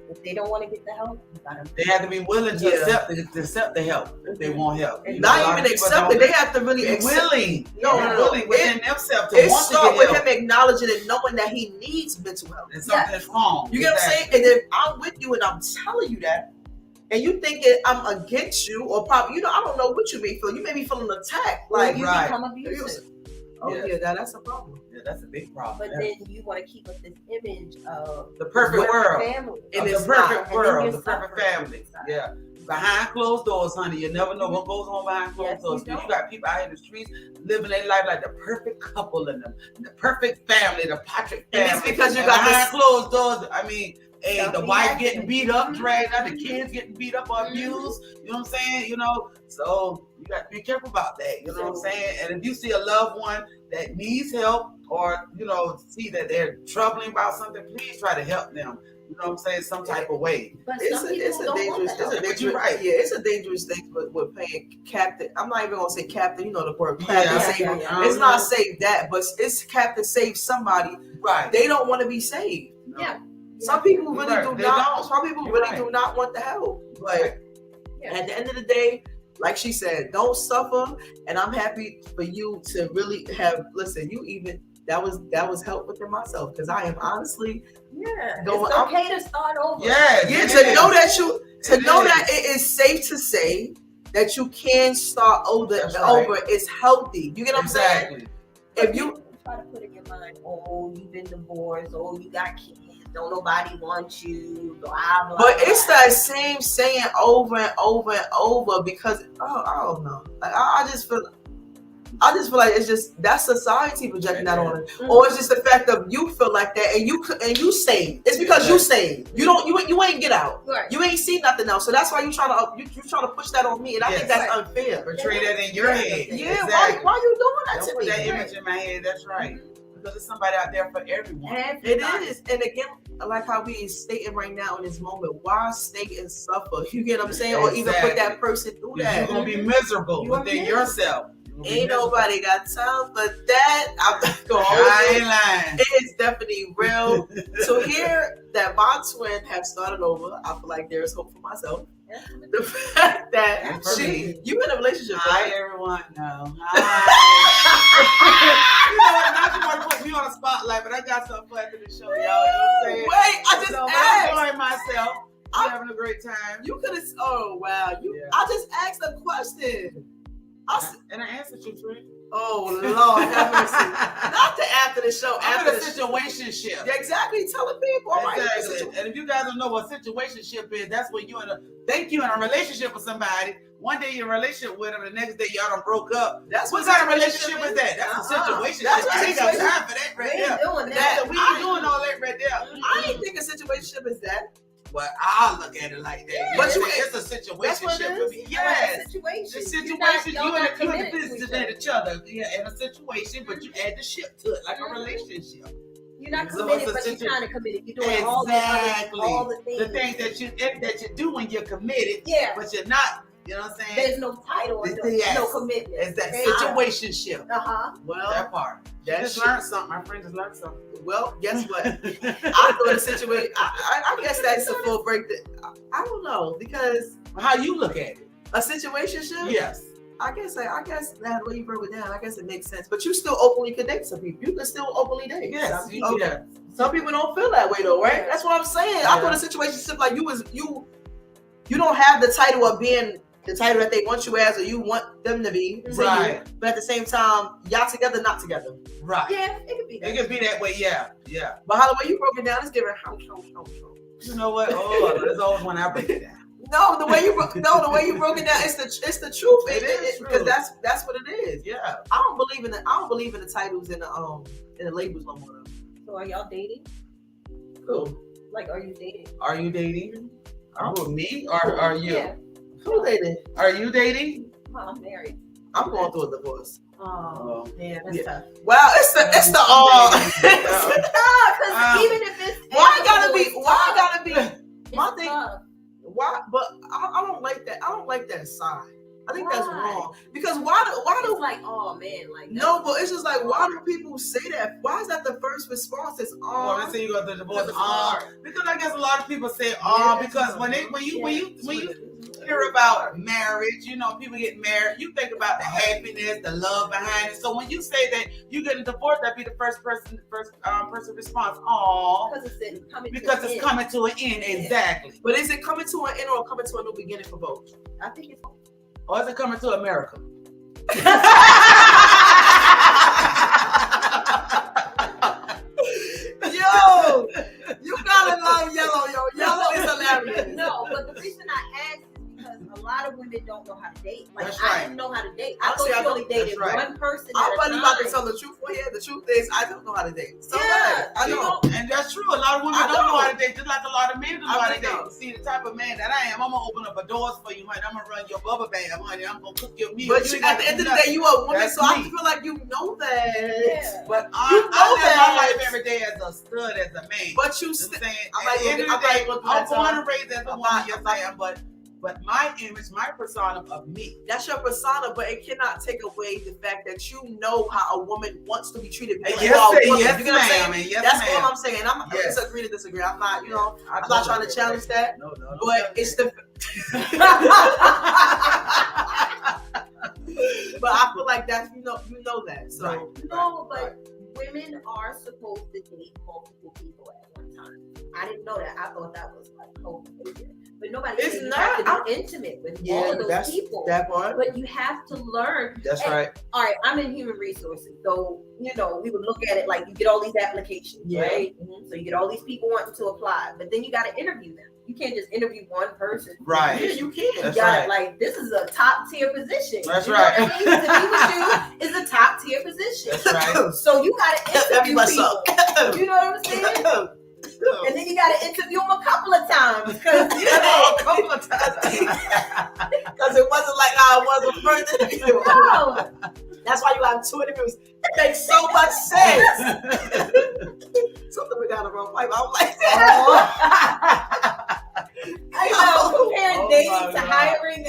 if they don't want to get the help, you got to. They have to be willing to Yeah. accept the help if they want help. And You know, a lot Not of even people accept it. don't They have to really be accept. willing. No, Yeah. Willing within themselves to It want to start get with help. him acknowledging and knowing that he needs mental health. And something's wrong. You get what I'm saying? And if I'm with you and I'm telling you that, and you thinking I'm against you, or probably, I don't know what you may feel. You may be feeling attacked. Like, you right. become abusive. oh Yeah. yeah, that's a problem. Yeah, that's a big problem. But then you want to keep up this image of The perfect world. family. And Of it's the perfect not. And world, then the you're perfect suffering family. inside. Yeah. Behind closed doors, honey, you never know what goes on behind closed Yes, doors. you You don't. got people out here in the streets living their life like the perfect couple and the perfect family, the Patrick And family. it's because you And got behind this- closed doors. I mean, hey, the Something wife happened. getting beat up, dragged out, the kids getting beat up or abused. You know what I'm saying? So you got to be careful about that. You know what I'm saying? And if you see a loved one that needs help, or see that they're troubling about something, please try to help them. You know what I'm saying? Some type of way. But It's some a people don't dangerous, want that. it's a But you're dangerous, right. yeah, it's a dangerous thing with paying captain. I'm not even gonna say captain. You know the word Yeah, captain. yeah, Save- yeah, yeah. It's not save that, but it's captain save somebody. Right. They don't want to be saved. No. Yeah. Some people You're really right. do They not. don't. Some people You're really right. do not want the help. But Right. Yeah. at the end of the day, like she said, don't suffer. And I'm happy for you to really have. Listen, you even that was help within myself, because I am honestly Yeah. Going- It's okay to start over. Yeah. yeah it to is. know that you to It know is. that it is safe to say that you can start over. That's right. Over is healthy. You get what I'm saying? Exactly. If you try to put in your mind, oh, you've been divorced, oh, you got kids, don't nobody want you, blah blah. But it's blah. that same saying over and over and over, because I don't know. Like, I just feel like it's just that society projecting that on it, or it's just the fact of you feel like that and you saved. It's because you saved. You ain't get out. Right. You ain't see nothing else. So that's why you trying to push that on me, and I think Yes. that's unfair. Portray that in your head. Yeah, Exactly. why you doing that Don't to put me? that image in my head. That's right. Because there's somebody out there for everyone. It is, and again, like how we is stating right now in this moment, why stay and suffer? You get what I'm saying, or even put that person through You're that. gonna be miserable You gonna within be yourself. You're gonna be Ain't miserable. nobody got time for that. I'm not gonna I hold ain't it. lying. It is definitely real. To hear that my twin have started over, I feel like there's hope for myself. The fact that And for me, you in a relationship. hi Right? everyone. No. Hi. You know what? Not you want to put me on a spotlight, but I got something for after the show, y'all. You know what I'm saying? Wait, I just So, I'm asked. enjoying myself. I'm having a great time. You could have. Oh wow. Yeah. I just asked a question. And I answered you, Trent. Oh Lord, have mercy. Not the after the show. I'm After in a the situationship. Yeah, exactly. Telling people. All right. Exactly. And if you guys don't know what situationship is, that's when you in a relationship with somebody. One day you're in a relationship with them, the next day y'all done broke up. That's What kind of relationship is that? That's a situation. That's I a ain't got situation. time for that We right ain't there. doing that. We ain't doing all that right there. I ain't think a situationship is that. But I'll look at it like that. But It's a situation That's what it for is? me. Like Yes. a situation. The You're not- situation, y'all you and not the committed to business each at other. each other. Yeah, in a situation, but you add the shit to it, like a relationship. You're not So committed, it's a but you're situ- kind of committed. You're doing all the things. The things that you do when you're committed, Yeah. but you're not. You know what I'm saying? There's no title or Yes. no commitment. It's that There you go. situationship. Well, That part. that Just shit- learned something. My friend just learned something. Well, guess what? I thought the situation. I guess that's a full break. I don't know because How you look at it? a situationship. Yes. I guess now the way you broke it down, I guess it makes sense. But you still openly can date some people. You can still openly date. Yes. Okay. Yeah. Some people don't feel that way though, right? That's what I'm saying. I Yeah. thought a situationship like you don't have the title of being the title that they want you as or you want them to be. to Right. you, but at the same time, y'all together, not together. Right. Yeah, it could be. It could be that way. Yeah. Yeah. But how the way you broke it down is giving house. You know what? Oh, there's always when I break it down. No, the way you broke it down, it's the truth. It is because true. that's what it is. Yeah. I don't believe in the titles and the labels no more. So are y'all dating? Cool. Like, are you dating? Are you dating? Who, me or are you? Yeah. Who dating? Are you dating? Well, I'm married. I'm going through a divorce. Oh, man, that's Yeah. tough. Wow, it's the No, because even if it's Why my my thing- tough. Why? But I don't like that. I don't like that side. I think that's Why? wrong. Because why It's do like, oh man, like no? But it's just like, why do people say that? Why is that the first response? Is Well, let's say you go to the divorce. Because it's hard. Because I guess a lot of people say, Yeah, because when you hear about marriage, you know, people get married, you think about the happiness, the love behind it. So when you say that you get a divorce, that'd be the first person response. Aw, because it's coming to an end. Exactly. But is it coming to an end or coming to a new beginning for both? I think it's Or is it coming to America? Yo, you gotta love yellow, yo. Yellow is hilarious. no, but the reason I asked is because a lot of women don't know how to date. Like That's I right. didn't know how to date. I I thought see, I you don't- only dated that's right. one person I'm at a funny about to time. tell the truth. Well, yeah, the truth is I don't know how to date. So Yeah, I you know. And that's true. A lot of women I don't know know. how to date, just like a lot of men don't know I how to really date. don't. See, the type of man that I am, I'm gonna open up a doors for you, honey. I'm gonna run your bubble bath, honey. I'm gonna cook your meal. But You ain't at gotta the end do of the day, you a woman, That's so I me. feel like you know that. Yeah. But You know I live that. my life every day as a stud, as a man. But you You know still. what I'm saying? I'm At the end of the day, I'm born and raised as a woman, yes I am. But my image, my persona of me. That's your persona, but it cannot take away the fact that you know how a woman wants to be treated. Because you are a woman. yes, You get what I'm saying? ma'am. And yes, That's ma'am. all I'm saying. I'm Yes. disagree to disagree. I'm not, you know, I I'm not trying to challenge that. No. But it's the. But I feel like that's you know that. So Right. No, but women are supposed to date multiple people at one time. I didn't know that. I thought that was like co-behavior. But nobody It's said you not. have to be intimate with all of those people. that part. But you have to learn. That's And- right. All right, I'm in human resources, so we would look at it like you get all these applications, Yeah. right? So you get all these people wanting to apply, but then you got to interview them. You can't just interview one person. Right. Yeah, you can. That's You got right. like this is a top tier position. That's You know right. what I mean? To be with you is a top tier position. That's right. So you got to interview Everybody people. suck. You know what I'm saying? And then you got to interview them a couple of times because a couple of times. Because it wasn't like how it was with first interview. no, That's why you have 2 interviews. It makes so much sense. Something went down the wrong pipe. I'm like, I know comparing Oh dating my to God. hiring.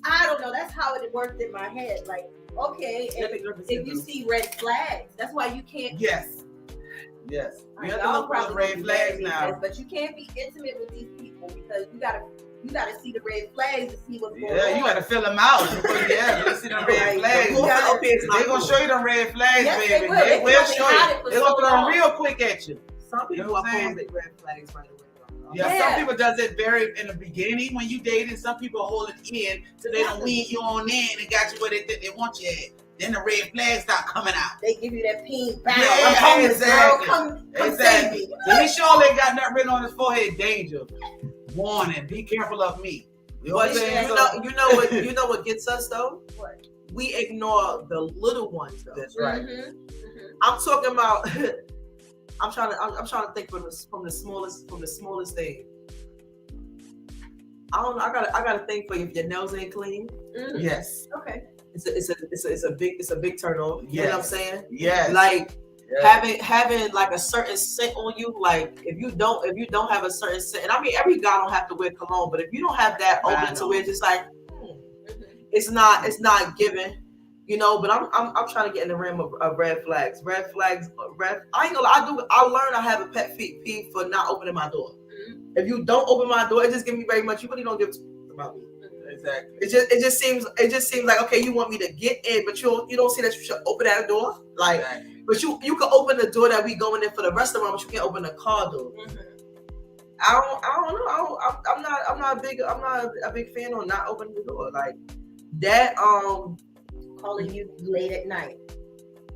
I don't know. That's how it worked in my head. Like, okay, if you see red flags, that's why you can't. Yes. Yes. You have to Y'all look for the probably red be flags married, now. but you can't be intimate with these people because you gotta You got to see the red flags to see what's going Yeah, on. you gotta fill them out. Yeah, you see them red flags. Going for OP is not They gonna cool. show you them red flags, Yes, baby. they will. They will can show hide you. it for They're gonna so throw them long. real quick at you. Some people You know what I'm oppose saying? the red flags right away. Yeah, Yeah. some people does it very in the beginning when you dating. Some people hold it in so they don't wean you on in and got you where they think they want you at. Then the red flags start coming out. They give you that pink bow. Yeah, I'm homeless, exactly. girl. Come save Exactly. me. So he sure they got nothing written on his forehead. Danger, warning, be careful of me. You know what I'm But saying? you know what gets us though? What? We ignore the little ones though. That's right. Mhm. I'm talking about. I'm trying to think from the smallest thing. I don't know. I gotta think for you if your nails ain't clean. Mhm. Yes. Okay. It's a big turn off. You know what I'm saying? Yes. Like Yes. having like a certain scent on you. Like if you don't have a certain scent, and I mean every guy don't have to wear cologne, but if you don't have that I open to know. where it's just like Mhm. it's not given. You know, but I'm trying to get in the realm of red flags. I ain't gonna lie, I learned I have a pet peeve for not opening my door. Mhm. If you don't open my door, it just gives me very much. You really don't give a about me. Exactly. It just seems like okay, you want me to get in, but you don't see that you should open that door. Like, Exactly. but you can open the door that we going in for the restaurant, but you can't open the car door. Mhm. I don't know. I'm not a big fan on not opening the door like that. Calling you late at night.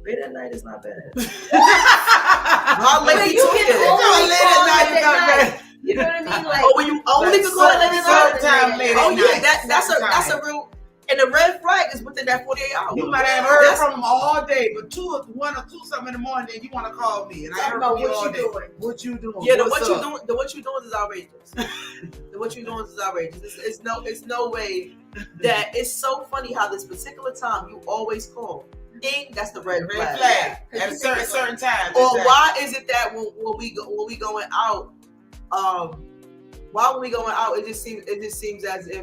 Late at night is not bad. I'll late But be you talking. can only late call at night late is not at bad. night. You know what I mean? Like, Oh, when you only Like can call it late at night. sometime late Oh at yeah, night. that's a real. And the red flag is within that 48 hours. You might have heard That's- from them all day, but 1 or 2 something in the morning, then you want to call me, and I talking heard about from you what all you day. doing. What you doing? Yeah, the What's what you up? doing? The what you doing is outrageous. The what you doing is outrageous. It's no way that it's so funny how this particular time you always call. Ding, that's the red Red flag. flag Yeah, at a 'cause you think certain time. Or why is it that when we going out, why when we going out, it just seems as if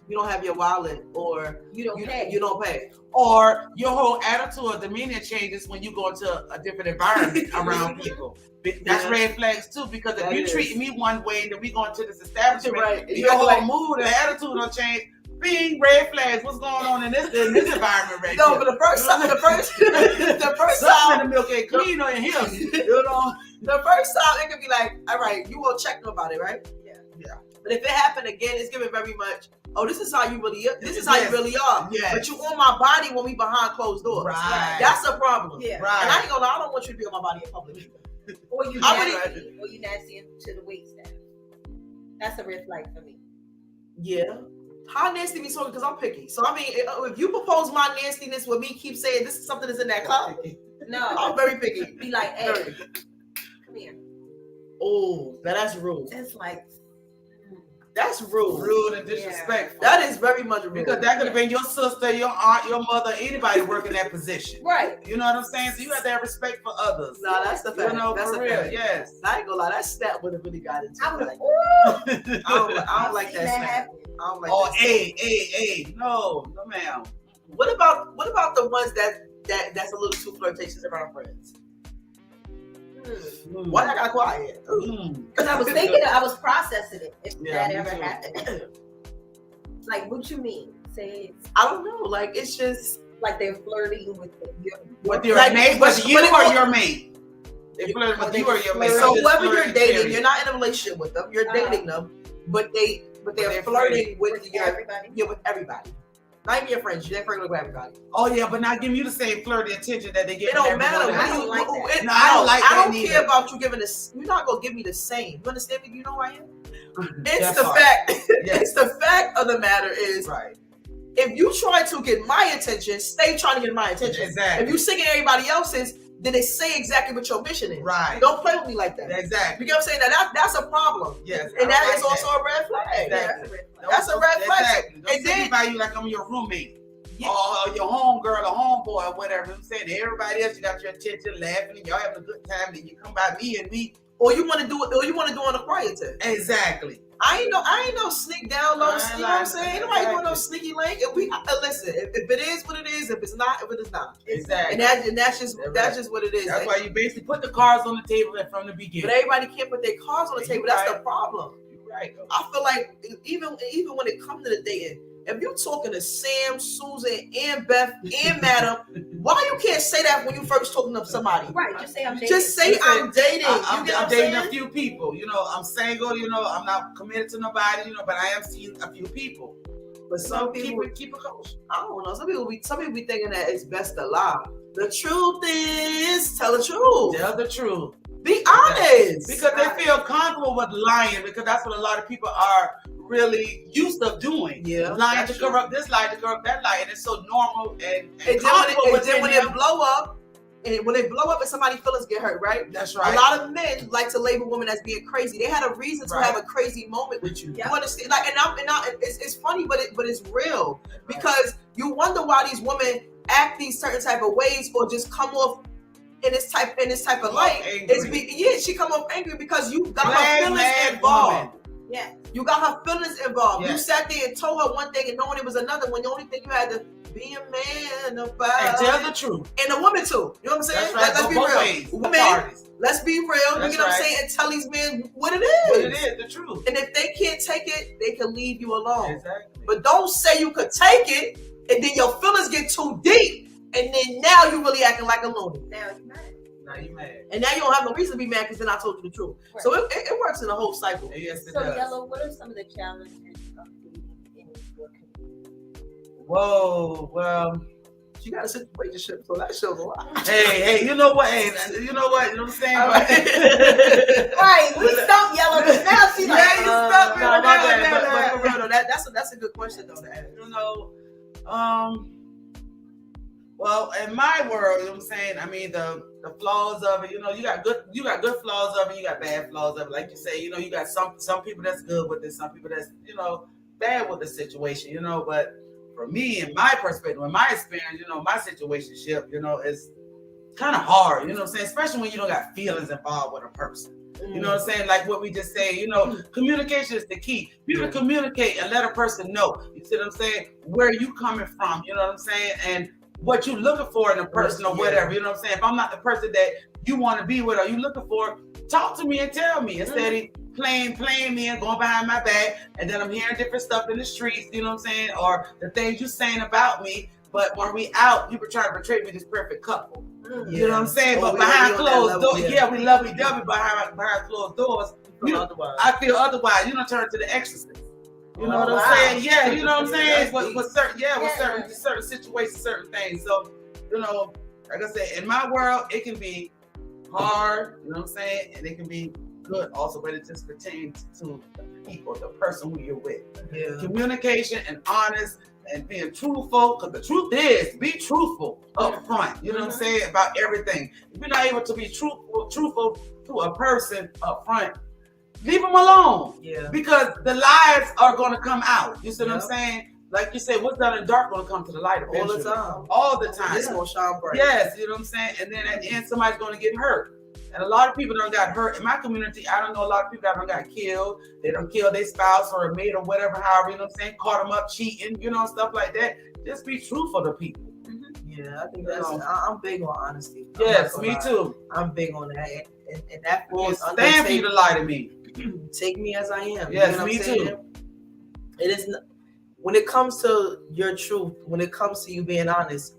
you don't have your wallet or You don't pay. you don't pay. Or your whole attitude or demeanor changes when you go into a different environment around people. That's Yeah. red flags too, because if That you is. treat me one way and then we go into this establishment, Right. your whole Like- mood and attitude will change. Bing, red flags. What's going on in this environment right No, here? but the first time, the first Something time, in the milk ain't clean on him. You know? the first time it could be like, all right, you won't check nobody, right? Yeah. Yeah. But if it happened again, it's giving very much. Oh, this is how you really are. This is how you Yes. really are. Yes. But you on my body when we behind closed doors. Right. That's a problem. Yeah. Right. And I ain't gonna lie, I don't want you to be on my body in public either. Or you I nasty. Or you nasty to the wait staff. That's a red flag for me. Yeah. How nasty me talking? Because I'm picky. So I mean, if you propose my nastiness with me, keep saying this is something that's in that cup. No. I'm very picky. Be like, hey, Very. come here. Oh, that's rude. It's like, That's rude. Rude and disrespectful. That is very much rude. Because that could have been your sister, your aunt, your mother, anybody working that position. right. You know what I'm saying? So you have to have respect for others. Nah, that's the fact. You know, that's for the real, fact. yes. I ain't gonna lie, that snap would have really got into I it. would Like, have, I don't like that snap. happen. I don't like Oh, that snap. hey. No, ma'am. What about the ones that's a little too flirtatious around friends? Mm. Why I got quiet? Mm. Because I was thinking, I was processing it. If Yeah, that me ever too. happened. Like, what you mean? Say it's I don't know. Like it's just like they're flirting with your With your Like, mate, but- but you but it or won't- your mate? They flirting with you or your mate. so Just whoever you're flirting, dating, period. you're not in a relationship with them. You're dating them, but they're they're flirting with with your everybody. with everybody. Not even your friends. They're flirting with everybody. Oh yeah, but not giving you the same flirty attention that they get. It don't from matter. everyone I else. don't like that. No, I don't like I that don't neither. care about you giving this. You're not gonna give me the same. You understand me? You know who I am. It's That the part. fact. Yes. It's the fact of the matter is, Right. if you try to get my attention, stay trying to get my attention. Exactly. If you singing everybody else's, then they say exactly what your mission is. Right. Don't play with me like that. Exactly. You get what I'm saying? That's a problem. Yes. And I that like is also a red flag. Exactly. That's a red flag. Exactly. Don't And say then- by you like I'm your roommate. Yeah. Or your homegirl or homeboy or whatever. I'm saying everybody else, you got your attention, laughing, and y'all having a good time. Then you come by me and we. Or you want to do it, or you want to do it on a quiet tip. Exactly. I ain't no sneak down low. I ain't You know what I'm like- saying? Ain't nobody doing no exactly. sneaky link. If we listen, if it is what it is, if it's not, if it is not. Exactly. And that's just That's just what it is. That's why you basically put the cards on the table from the But beginning. everybody can't put their cards on the You table. That's the right. problem. You're right though. I feel like even when it comes to the dating, if you're talking to Sam, Susan, and Beth, and Madam, why you can't say that when you first talking to somebody? Right, just say I'm dating. Just say I'm dating. I'm You get what I'm dating saying? a few people. You know, I'm single. You know, I'm not committed to nobody. You know, but I am seeing a few people. But some people, keep it close. I don't know. Some people be thinking that it's best to lie. The truth is, tell the truth. Tell the truth. Be honest. Because they feel comfortable with lying, because that's what a lot of people are really used to doing. Yeah, lying that's to true. corrupt this lie, to corrupt that lie, and it's so normal and And comfortable then when them. it blow up, and when they blow up and somebody's feelings get hurt, right? That's right. A lot of men like to label women as being crazy. They had a reason to Right. have a crazy moment with you. Yeah. You understand? Like, it's funny, but it's real, because you wonder why these women act these certain type of ways or just come off in this type of light. Angry. She come off angry because you got Mad, her feelings mad involved. woman. Yeah. You got her feelings involved. You Yes. sat there and told her one thing and knowing it was another, when the only thing you had to be a man about. And tell the truth. And a woman too. You know what I'm saying? That's right. Let's Go be both real. ways. Both Women, parties. let's be real. You That's know what I'm right. saying? And tell these men what it But is. it is the truth. And if they can't take it, they can leave you alone. Exactly. But don't say you could take it and then your feelings get too deep and then now you really acting like a loony. Now you mad. Now you mad. And now you don't have no reason to be mad because then I told you the truth. Right. So it works in the whole cycle. Yes, it So does. Yellow, what are some of the challenges of dating in your community? Whoa, well, She got a situationship, so that shows a lot. hey, you know what? Hey, you know what? You know what I'm saying? Right, we stumped Yellow because now she's like, Yeah, you stuck me no, on my that. bad, But for real though, that's a good question though to ask. You know, well, in my world, you know what I'm saying? I mean, the flaws of it, you know, you got good flaws of it, you got bad flaws of it. Like you say, you know, you got some people that's good with it, some people that's, you know, bad with the situation, you know. But for me, in my perspective, in my experience, you know, my situationship, you know, is kind of hard, you know what I'm saying? Especially when you don't got feelings involved with a person. You know what I'm saying? Like what we just say, you know, communication is the key. You can communicate and let a person know, you see what I'm saying, where you coming from, you know what I'm saying? And what you looking for in a person or whatever, you know what I'm saying? If I'm not the person that you want to be with or you looking for, talk to me and tell me instead of playing me and going behind my back, and then I'm hearing different stuff in the streets, you know what I'm saying? Or the things you saying about me, but when we out, you were trying to portray me this perfect couple. You know what I'm saying? But behind closed doors, we lovey-dovey behind closed doors. I feel otherwise. You don't turn to the exorcist. You know what I'm saying? Yeah, you know what I'm saying? With certain situations, certain things. So, you know, like I said, in my world, it can be hard, you know what I'm saying? And it can be good also, but it just pertains to the people, the person who you're with. Yeah. Communication and honest and being truthful, because the truth is, be truthful up front. You know what I'm saying? About everything. If you're not able to be truthful to a person up front, leave them alone. Yeah. Because the lies are going to come out. You see what I'm saying? Like you said, what's done in dark going to come to the light eventually. All the time. This gonna shine bright. Yes, you know what I'm saying? And then at the end, somebody's going to get hurt. And a lot of people done got hurt. In my community, I don't know a lot of people that done got killed. They done killed their spouse or a mate or whatever, however, you know what I'm saying? Caught them up cheating, you know, stuff like that. Just be truthful to people. Yeah, I think that's. I'm big on honesty. Yes, me too. I'm big on that, and that Well, is stand for you to lie to me. Take me as I am. Yes, you know me what I'm saying? too. It is when it comes to your truth. When it comes to you being honest,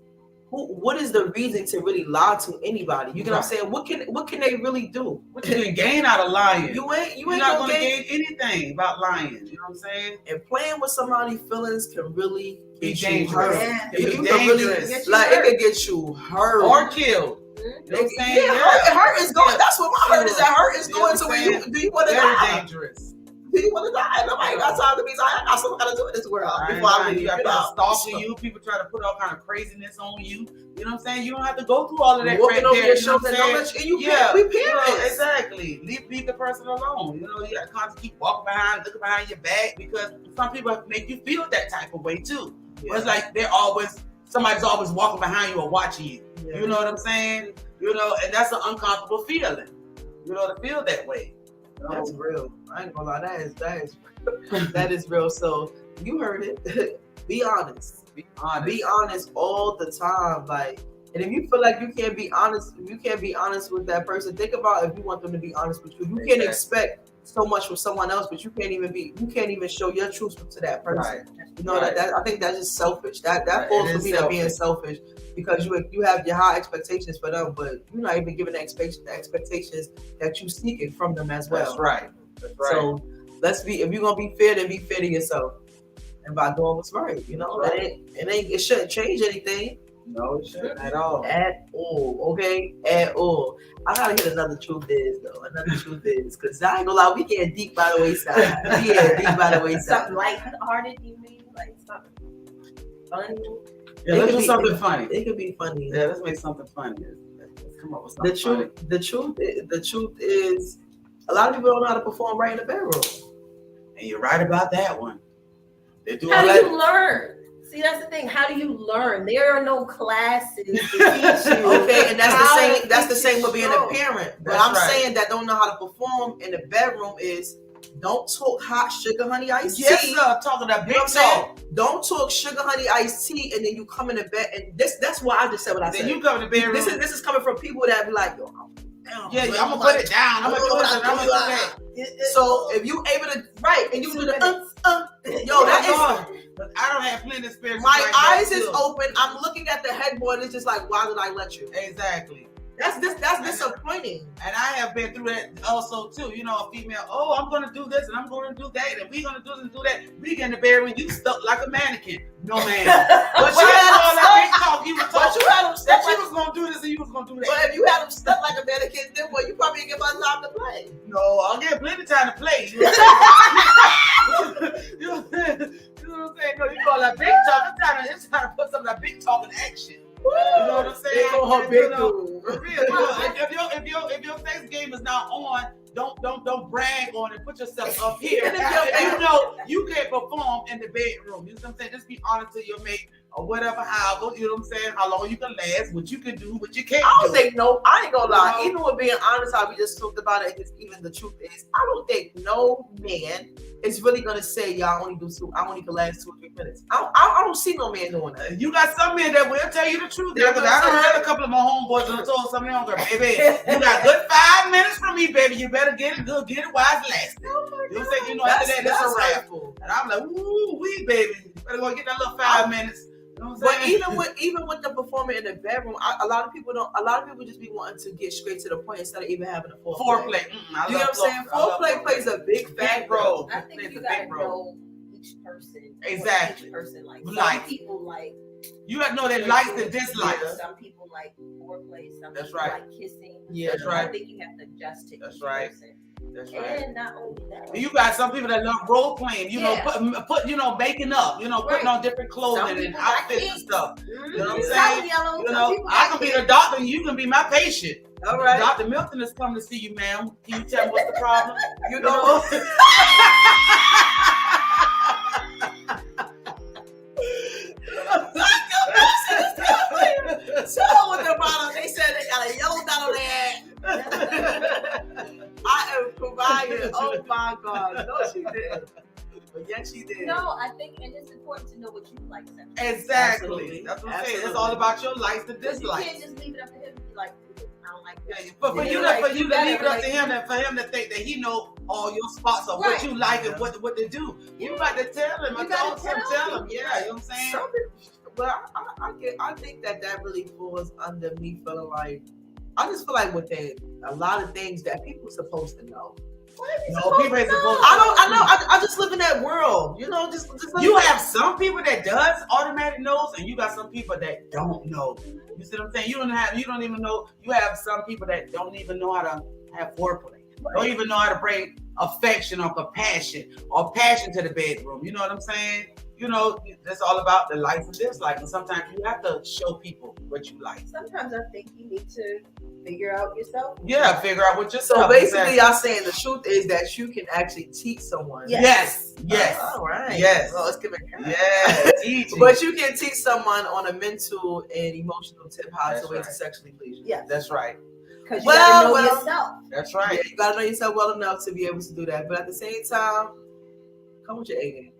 what is the reason to really lie to anybody? You know what I'm saying? What can they really do? What you can gain out of lying? You ain't not gonna going to gain anything about lying. You know what I'm saying? And playing with somebody's feelings can really Be get you dangerous. hurt. Yeah. It You can be can really, dangerous. like it can get you hurt Or killed. You know what I'm saying? hurt is going. That's what my hurt is. That hurt is You know going what to I'm where saying? you do you want to Very die? dangerous. Do you want to die? Nobody got time to be like, I got something got to do in this world before I leave. You got people stalking you. People try to put all kind of craziness on you. You know what I'm saying? You don't have to go through all of that. Walking right over there, your you know what shoulder, I'm and saying? you can't. We You know, parents. exactly. Leave the person alone. You know, you got to constantly keep walking behind, looking behind your back, because some people make you feel that type of way too. Yeah. It's like somebody's always walking behind you or watching you. Yeah. You know what I'm saying? You know, and that's an uncomfortable feeling. You know, to feel that way. That's real. I ain't gonna lie. That is real. So you heard it. Be honest. Be honest. Be honest all the time. Like, And if you feel like you can't be honest, with that person, think about if you want them to be honest with you. You can't expect so much from someone else, but you can't even show your truth to that person. Right. You know, that I think that's just selfish. That Right. falls It for is me to being selfish, because you have your high expectations for them, but you're not even giving the expectations that you seeking from them as well. That's right. That's right. So if you're gonna be fair, then be fair to yourself, and by doing what's right. You know, it shouldn't change anything. No, it shouldn't at all. At all, okay? At all. I gotta hit another truth is, though. Another truth is, because I ain't gonna lie, we getting deep by the wayside. We getting deep by the wayside. Something lighthearted, you mean? Like something funny? Yeah, let's do something funny. It could be funny. Yeah, let's make something funny. Let's come up with something funny. The truth is, a lot of people don't know how to perform right in the bedroom. And you're right about that one. They do How all do that. you learn? See, that's the thing. How do you learn? There are no classes to teach you. Okay, and that's how the same with being a stroke. parent. But That's I'm right. saying that don't know how to perform in the bedroom is don't talk hot sugar honey iced Yes, tea. sir. Talking that You big know what I'm saying? talk. Don't talk sugar honey iced tea and then you come in the bed and that's why I just said what I Then said. you come to the bedroom. This is coming from people that be like, yo, I'm down. yeah, bro. I'm gonna put it down. I'm gonna do this and I'm gonna do that. So if you able to and you do the yo, Oh, that my is God. But I don't have plenty of experience. my like that, eyes is too. open. I'm looking at the headboard. It's just like, why did I let you? Exactly. That's disappointing. And I have been through that also too. You know, a female, oh, I'm gonna do this and I'm gonna do that, and we're gonna do this and do that. We get in the bedroom, you stuck like a mannequin. No man. But you had all that big talk. You was But talking you had them that stuck you like, was gonna do this and you was gonna do but that. if you had them stuck like a mannequin, then what? You probably didn't give us time to play. No, I'll get plenty of time to play. You know what I'm saying? You know what I'm saying? No, you call that big talk. It's time to put some of that big talk in action. You know what I'm saying? They call her You big know, dude. for real, you know, if your sex game is not on, don't brag on it. Put yourself up here. Even if If your- you know you can't perform in the bedroom. You know what I'm saying? Just be honest to your mate or whatever. How you know what I'm saying? How long you can last? What you can do? What you can't I do? don't think I ain't gonna lie. No. Even with being honest, how we just talked about it, because even the truth is, I don't think no man is really gonna say, "Y'all only do I only can last 2 or 3 minutes." I don't see no man doing that. You got some men that will tell you the truth. Yeah, Because I done heard a couple of my homeboys and I told some of them, baby, you got good 5 minutes from me, baby. You better get it good, get it while it's lasting. You know what I'm saying? You know, after that, that's a wrap. hurtful. And I'm like, ooh, wee, baby. You better go get that little 5 minutes. You know what I'm But saying? even with the performer in the bedroom, a lot of people just be wanting to get straight to the point instead of even having a foreplay. Foreplay. You know what I'm saying? Foreplay plays a big big factor. role. I think Plays you a gotta big role. know each person. Exactly. Each person like. Like. Some people like. You got to know their likes and dislikes. Some people like foreplay. Some That's people right. like kissing. Yeah, that's So right. I think you have to adjust to That's each right. person. That's right. And not only that. And you got some people that love role playing, you Yeah. know, put you know, making up, you know, putting Right. on different clothing Some and people like outfits and kinks. stuff. You know what I'm Some saying? yellow, You some know, people I like can be kinks. the doctor and you can be my patient. All right. Dr. Milton is coming to see you, ma'am. Can you tell me what's the problem? You know. So with the bottom, they said they got a yellow dot on their head. I am providing. Oh my God. No, she did. But yes, she did. No, I think, and it's important to know what you like. Sexually. Exactly. Absolutely. That's what I'm saying. It's Absolutely. all about your likes and Because you can't dislikes. just leave it up to him and be like, I don't like Yeah, that. but for Yeah, you, like, for you you to gotta leave it up to like- him, and for him to think that he know all your spots of what Right. you like and what to do, you got to tell him. You I gotta told him, tell tell him. him. Yeah, you know what I'm saying. Some people, but I think that really falls under me feeling like, I just feel like with a lot of things that people supposed to know. No, people ain't supposed to. I just live in that world, you know. Just You have some people that does automatic knows, and you got some people that don't know. You see what I'm saying? You don't even know. You have some people that don't even know how to have foreplay. Don't even know how to bring affection or compassion or passion to the bedroom. You know what I'm saying? You know, that's all about the likes and dislikes. And sometimes you have to show people what you like. Sometimes I think you need to figure out yourself. Yeah, figure out what yourself. So basically, exactly. y'all saying the truth is that you can actually teach someone. Yes, yes, All right. Yes. Well, let's give it. yes. Teaching. But you can teach someone on a mental and emotional tip how That's to way right. to sexually please you. Yes. That's right. Because you Well, gotta know well. yourself. That's Yeah, right. you gotta know yourself well enough to be able to do that. But at the same time, come with your A game.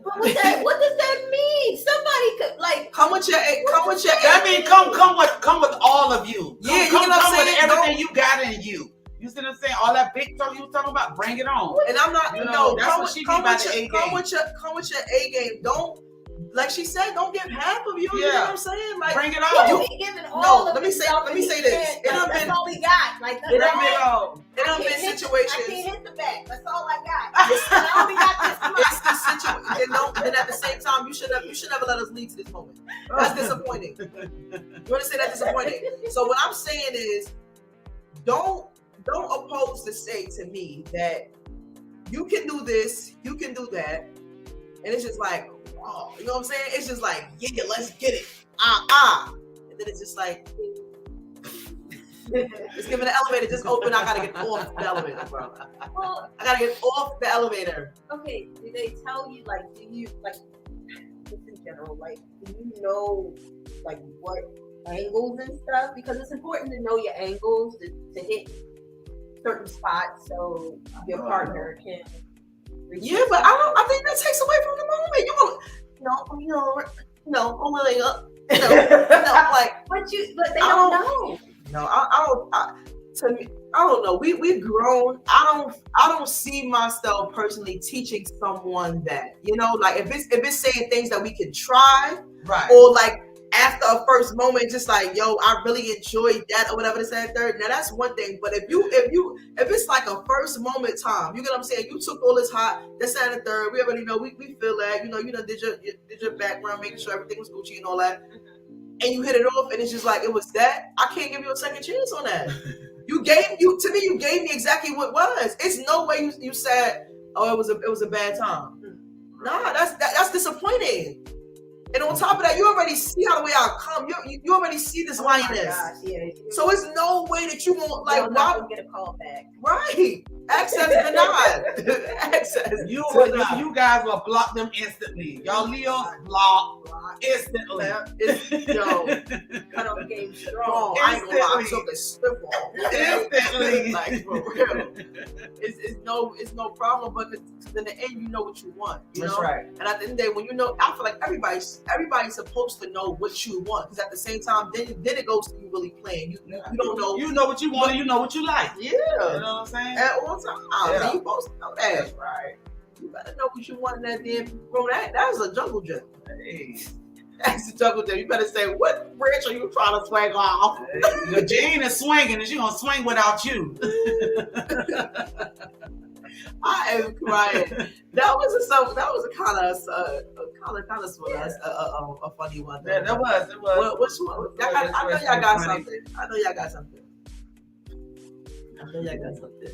But what does that mean? Somebody could like Come with your That means come with all of you. Yeah, you come know what I'm with saying? everything you got in you. You see what I'm saying? All that big talk you was talking about, bring it on. And I'm not, You know, no, that's come what with, she come, mean by with the your, A come game. with your A game. Don't, like she said, don't give half of you. You know Yeah. what I'm saying? Like, Bring it you on. be giving No, all of let me say- yourself let and me he say this. can't, It done that's been- all we got. Like it done Bring it on. it done I been can't hit situations. the back. That's all I got. I only got this much. It's the situation. And at the same time, you should never let us lead to this moment. That's disappointing. You understand? That's disappointing. So what I'm saying is, don't oppose to say to me that you can do this, you can do that, and it's just like, oh, you know what I'm saying? It's just like, yeah, let's get it. And then it's just like, just give it an elevator, just open. I gotta get off the elevator, bro. Well, I gotta get off the elevator. okay, do they tell you, like, do you, like, just in general, like, do you know, like, what angles and stuff? Because it's important to know your angles to hit certain spots so your partner can. Yeah, but I think that takes away from the moment. I'm really up. Like, But they I don't don't- know. no, I don't. To me, I don't know. We've grown. I don't see myself personally teaching someone that. You know, like if it's saying things that we can try, Right. or like after a first moment, just like, yo, I really enjoyed that, or whatever, this and third. Now that's one thing. But if it's like a first moment time, you get what I'm saying? You took all this hot, this and the third. We already know. We feel that. You know, did your background, making sure everything was Gucci and all that. And you hit it off, and it's just like, it was that. I can't give you a second chance on that. You gave me exactly what was. It's no way you said, oh, it was a bad time. Nah, that's disappointing. And on top of that, you already see how the way I come. You already see this Oh my lioness. gosh, yeah. So it's no way that you won't, like, You'll why? never get a call back. Right. Access denied. Access. You denied. guys will block them instantly. Y'all Leos block instantly. Yo, Cut off game bro, strong. I ain't gonna lie, I took a spitball. Instantly. Like, for real. It's no problem, but in the end, you know what you want. You That's know? right. And at the end of the day, when you know, I feel like everybody's supposed to know what you want, because at the same time, then it goes to you really playing. You don't know. You know what you want and you know what you like. Yeah. You know what I'm saying? At all times. Yeah. You supposed to know that. That's right. You better know what you want in that damn, bro. That's a jungle gym. Hey. That's a jungle gym. You better say, what branch are you trying to swing off? Your Jane is swinging and she gonna swing without you. I am crying. That was a kind of a funny one. Yeah, that was. It was. Which one? I know y'all got something. I know y'all got something.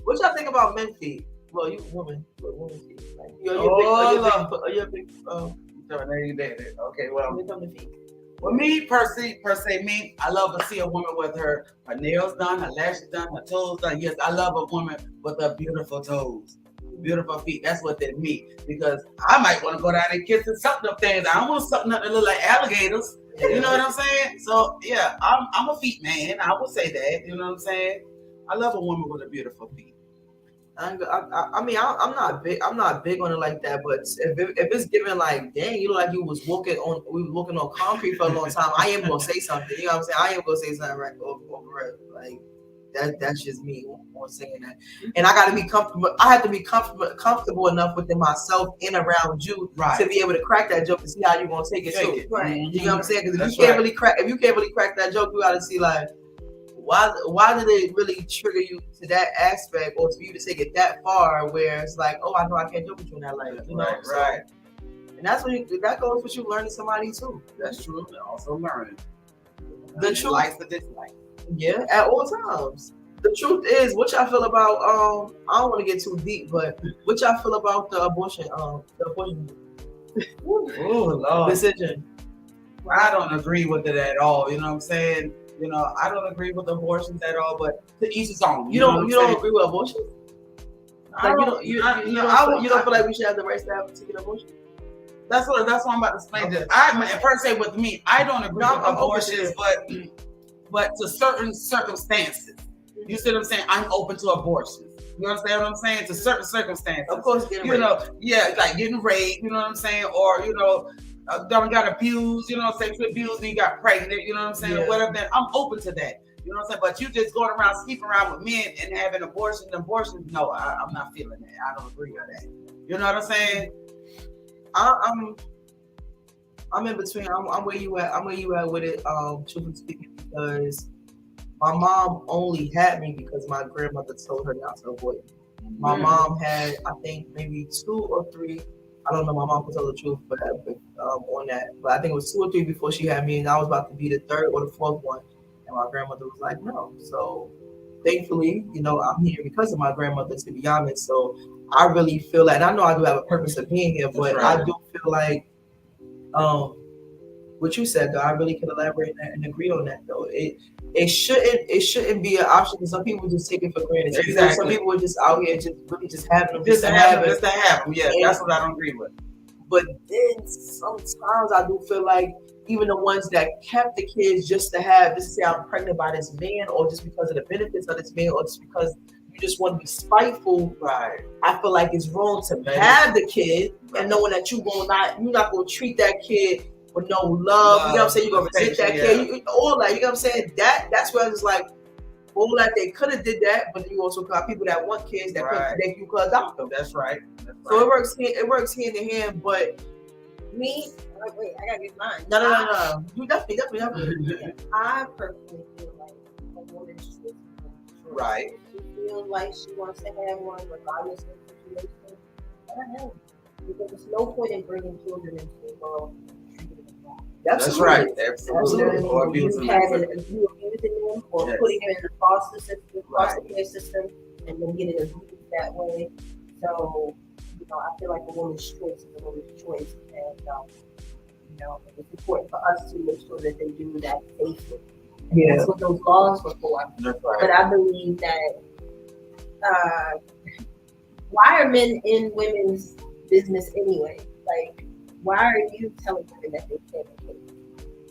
What y'all think about men feet? Well, you women feet. Like, you're a big Okay, well, when it comes to feet. well, me per se, me, I love to see a woman with her nails done, her lashes done, her toes done. Yes, I love a woman with her beautiful toes, beautiful feet. That's what they mean. Because I might want to go down and kiss and suck them things. I don't want to suck nothing that look like alligators. You know what I'm saying? So yeah, I'm a feet man. I would say that. You know what I'm saying? I love a woman with a beautiful feet. I mean, I'm not big on it like that. But if it's given like, dang, you look like we was walking on concrete for a long time, I am gonna say something. You know what I'm saying? I am gonna say something right over it. Like that's just me on saying that. And I got to be comfortable. I have to be comfortable enough within myself and around you Right. to be able to crack that joke and see how you gonna take it too. Right. You know what I'm saying? Because That's if you can't right. really crack that joke, you got to see like, why did it really trigger you to that aspect, or for you to take it that far where it's like, oh, I know I can't joke with you in that light. You know? Right, So, right. and that's that goes with you learning somebody too. That's true. And also learning. The truth, Likes the dislike. yeah, at all times. The truth is, what y'all feel about I don't want to get too deep, but what y'all feel about the abortion Oh Lord. decision? I don't agree with it at all. You know what I'm saying? You know, I don't agree with abortions at all, but to each his own. You know don't what I'm saying? agree with abortion? I Like you don't feel like we should have the right to have a particular abortion? That's what I'm about to explain. To I per se with me, I don't agree No, with I'm open to abortions, but to certain circumstances. You see what I'm saying? I'm open to abortions. You understand what I'm saying? To certain circumstances. Of course, getting You raped. know, yeah, like getting raped, you know what I'm saying? Or, you know, got abused, you know, sexually abused, and you got pregnant, you know what I'm saying? Yeah. Or whatever, then I'm open to that. You know what I'm saying? But you just going around sleeping around with men and having abortions, no, I'm not feeling that. I don't agree with that. You know what I'm saying? I'm in between. I'm where you at. I'm where you at with it. Truthfully speaking, because my mom only had me because my grandmother told her not to abort me. My mom had, I think, maybe 2 or 3. I don't know. My mom can tell the truth, but on that. But I think it was 2 or 3 before she had me, and I was about to be the 3rd or the 4th one. And my grandmother was like, "No." So thankfully, you know, I'm here because of my grandmother. To be honest, so I really feel like, and I know I do have a purpose of being here, but I do feel like, what you said though, I really can elaborate and agree on that though. It shouldn't be an option because some people just take it for granted. Exactly. Some people are just out here just having them, Just to have them. Yeah, And- that's what I don't agree with. But then sometimes I do feel like even the ones that kept the kids just to say I'm pregnant by this man, or just because of the benefits of this man, or just because you just want to be spiteful. Right. I feel like it's wrong to have the kid and knowing that you're not gonna treat that kid with no love. You know what I'm saying? You're gonna resent that kid. All that. You know what I'm saying? That's where I was like, all that they could have did that, but you also got people that want kids that you could adopt them. That's right. So it works hand in hand. But Me, wait, I gotta get mine. no. You definitely. I personally feel like a woman's choice. Right. She feels like she wants to have one, regardless of the situation. Let her have one. Because there's no point in bringing children into the world. That's right. Absolutely. Or abusing You abusing them, or putting them in the foster care system, and then getting abused that way. So, you know, I feel like a woman's choice is a woman's choice, and you know, it's important for us to make sure that they do that safely. And Yeah. that's what those laws were for. That's right. But I believe that why are men in women's business anyway? Like, why are you telling women that they can't have kids?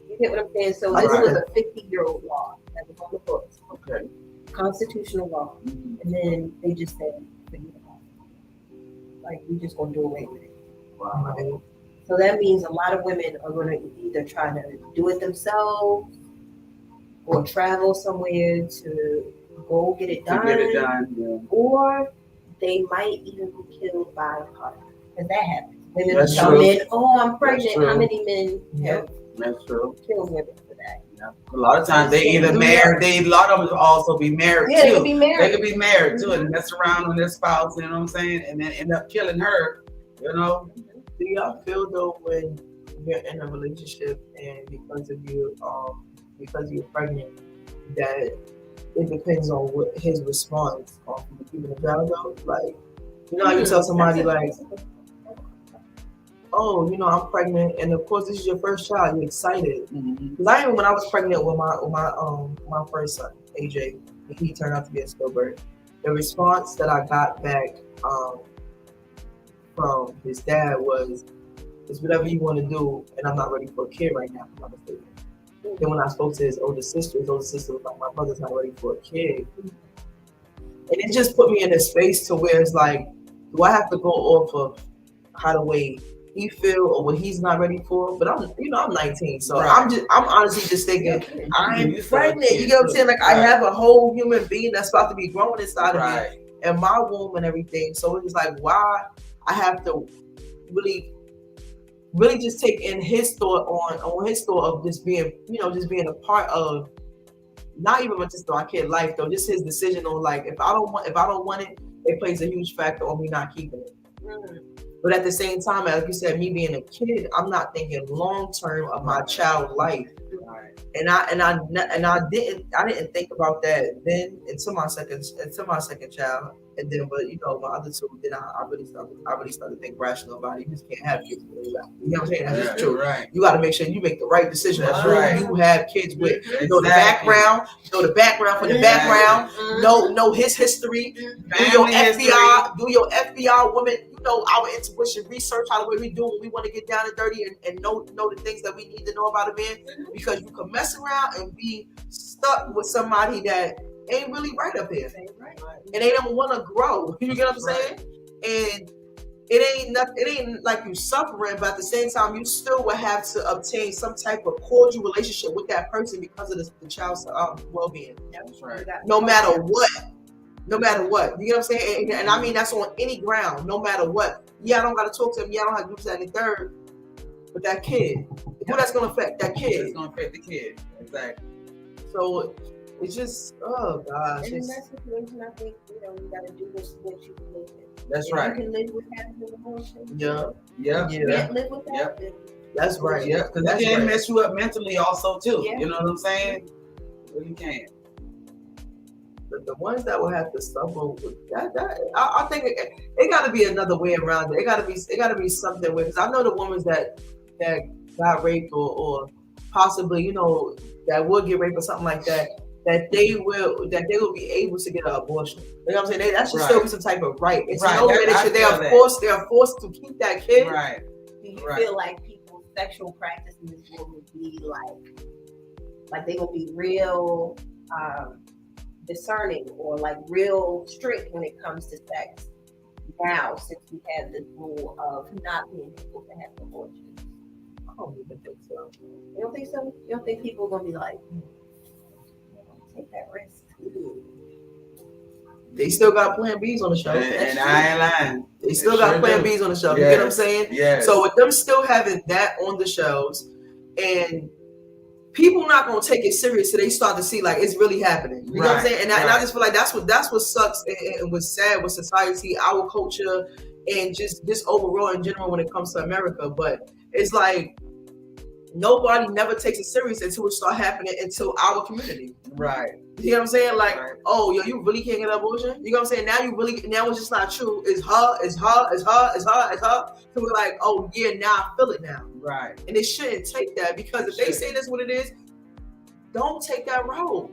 You get what I'm saying? So this was a 50-year-old law that was on the books. Okay. Constitutional law. And then they just said, forget about it. Like, we just gonna do away with it. Wow. So that means a lot of women are gonna either try to do it themselves or travel somewhere to go get it done. Yeah. Or they might even be killed by a partner. Because that happens. Women That's tell true. men, "Oh, I'm pregnant." true. How many men have That's true. killed women for that? Yeah. A lot of times they either married, a lot of them also be married Yeah, they too. could be married. They could be married too and mess around with their spouse, you know what I'm saying? And then end up killing her, you know? Do y'all feel though when you're in a relationship and because you're pregnant, that it depends on what his response on keeping the child though? Like, you know how you tell somebody like, "Oh, you know, I'm pregnant," and of course this is your first child, you're excited. Because I even when I was pregnant with my first son, AJ, and he turned out to be a stillbirth, the response that I got back from his dad was, "It's whatever you want to do, and I'm not ready for a kid right now." If I'm not mistaken. Then when I spoke to his older sister was like, "My brother's not ready for a kid," and it just put me in a space to where it's like, do I have to go off of how the way he feel or what he's not ready for? But I'm 19, so Right. I'm honestly just thinking, I'm You pregnant. feel You know what I'm saying? Like I Right. have a whole human being that's about to be growing inside of me Right. and my womb and everything. So it's like, why I have to really just take in his thought on his thought of just being, just being a part of, not even just my kid life though, just his decision on like, if I don't want it, it plays a huge factor on me not keeping it. But at the same time, like you said, me being a kid, I'm not thinking long term of my child's life. Right. And I didn't think about that then until my second child, and then my other two, then I really started to think rational about it. You just can't have kids when you're young. You know what I'm saying? That's just true. Right. You got to make sure you make the right decision. That's who right. you have kids with. You know the Exactly. background. You know the background from the background. Know his history. Do your Family FBI. Do your FBI woman. You know our intuition, research how the way we do when we want to get down and dirty, and know the things that we need to know about a man, because you can mess around and be stuck with somebody that ain't really right up here, Right. and they don't want to grow. You get what I'm saying? And it ain't like you suffering, but at the same time, you still will have to obtain some type of cordial relationship with that person because of the child's well-being. That's right. No matter what. No matter what. You get what I'm saying? And I mean, that's on any ground, no matter what. Yeah, I don't got to talk to him. Yeah, I don't have to do that and the third. But that kid, who that's going to affect? That kid. It's going to affect the kid. Exactly. So it's just, oh gosh. And in that situation, I think, you got to do what you can live with. That's If right. you can live with having an abortion. Yeah. Yeah. You can't live with that. then That's right. Yeah, because that can mess you up mentally also too. Yeah. You know what I'm saying? Well, you can. The ones that will have to suffer with that, I think it got to be another way around it. It got to be something with. Because I know the women that got raped or possibly that would get raped or something like that. That they will be able to get an abortion. You know what I'm saying? That should still be some type of right. It's no way they are forced to keep that kid. Right. Do you feel like people's sexual practices will be like they will be real discerning or like real strict when it comes to sex now, since we have this rule of not being able to have abortions? I don't even think so. You don't think so? You don't think people are gonna be like, take that risk? They still got Plan Bs on the show. And I ain't lying. They still got Plan Bs on the show. You get what I'm saying? Yeah. So with them still having that on the shows, and people not gonna take it serious till they start to see like it's really happening. You know what I'm saying? And I just feel like that's what sucks and what's sad with society, our culture, and just this overall in general when it comes to America. But it's like nobody never takes it serious until it start happening into our community. Right. You know what I'm saying? Like, oh, yo, you really can't get an abortion? You know what I'm saying? Now it's just not true. It's her. So we're like, oh, yeah, now I feel it now. Right. And they shouldn't take that because if they say that's what it is, don't take that road.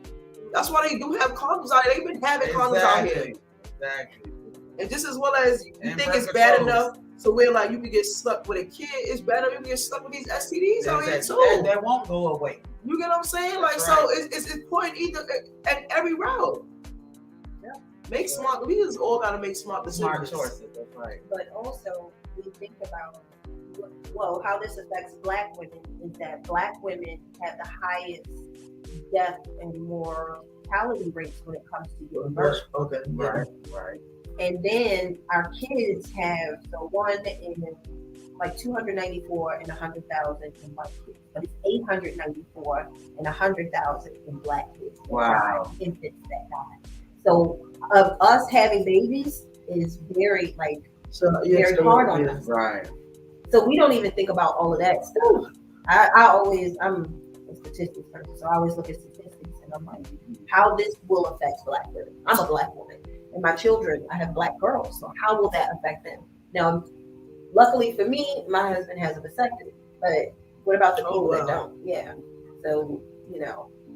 That's why they do have condoms out here. They've been having condoms out here. Exactly. And just as well as you And think it's bad enough, so we're like, you can get stuck with a kid, it's better you can get stuck with these STDs out here too. That won't go away. You get what I'm saying? Like, so it's important either at every route. Yeah. Make smart. We just all gotta make smart decisions. Smart choices. That's right. But also, we think about how this affects Black women is that Black women have the highest death and mortality rates when it comes to giving birth. Okay. Right. And then our kids have one in like 294 and 100,000 in white kids, but it's 894 and 100,000 in Black kids. Wow. Infants that die. So of us having babies is very very hard on us. Right. So we don't even think about all of that stuff. I'm a statistics person, so I always look at statistics and I'm like, how this will affect Black women. I'm a Black woman. And my children, I have Black girls, so how will that affect them? Now, luckily for me, my husband has a vasectomy, but what about the people that don't? Yeah. So,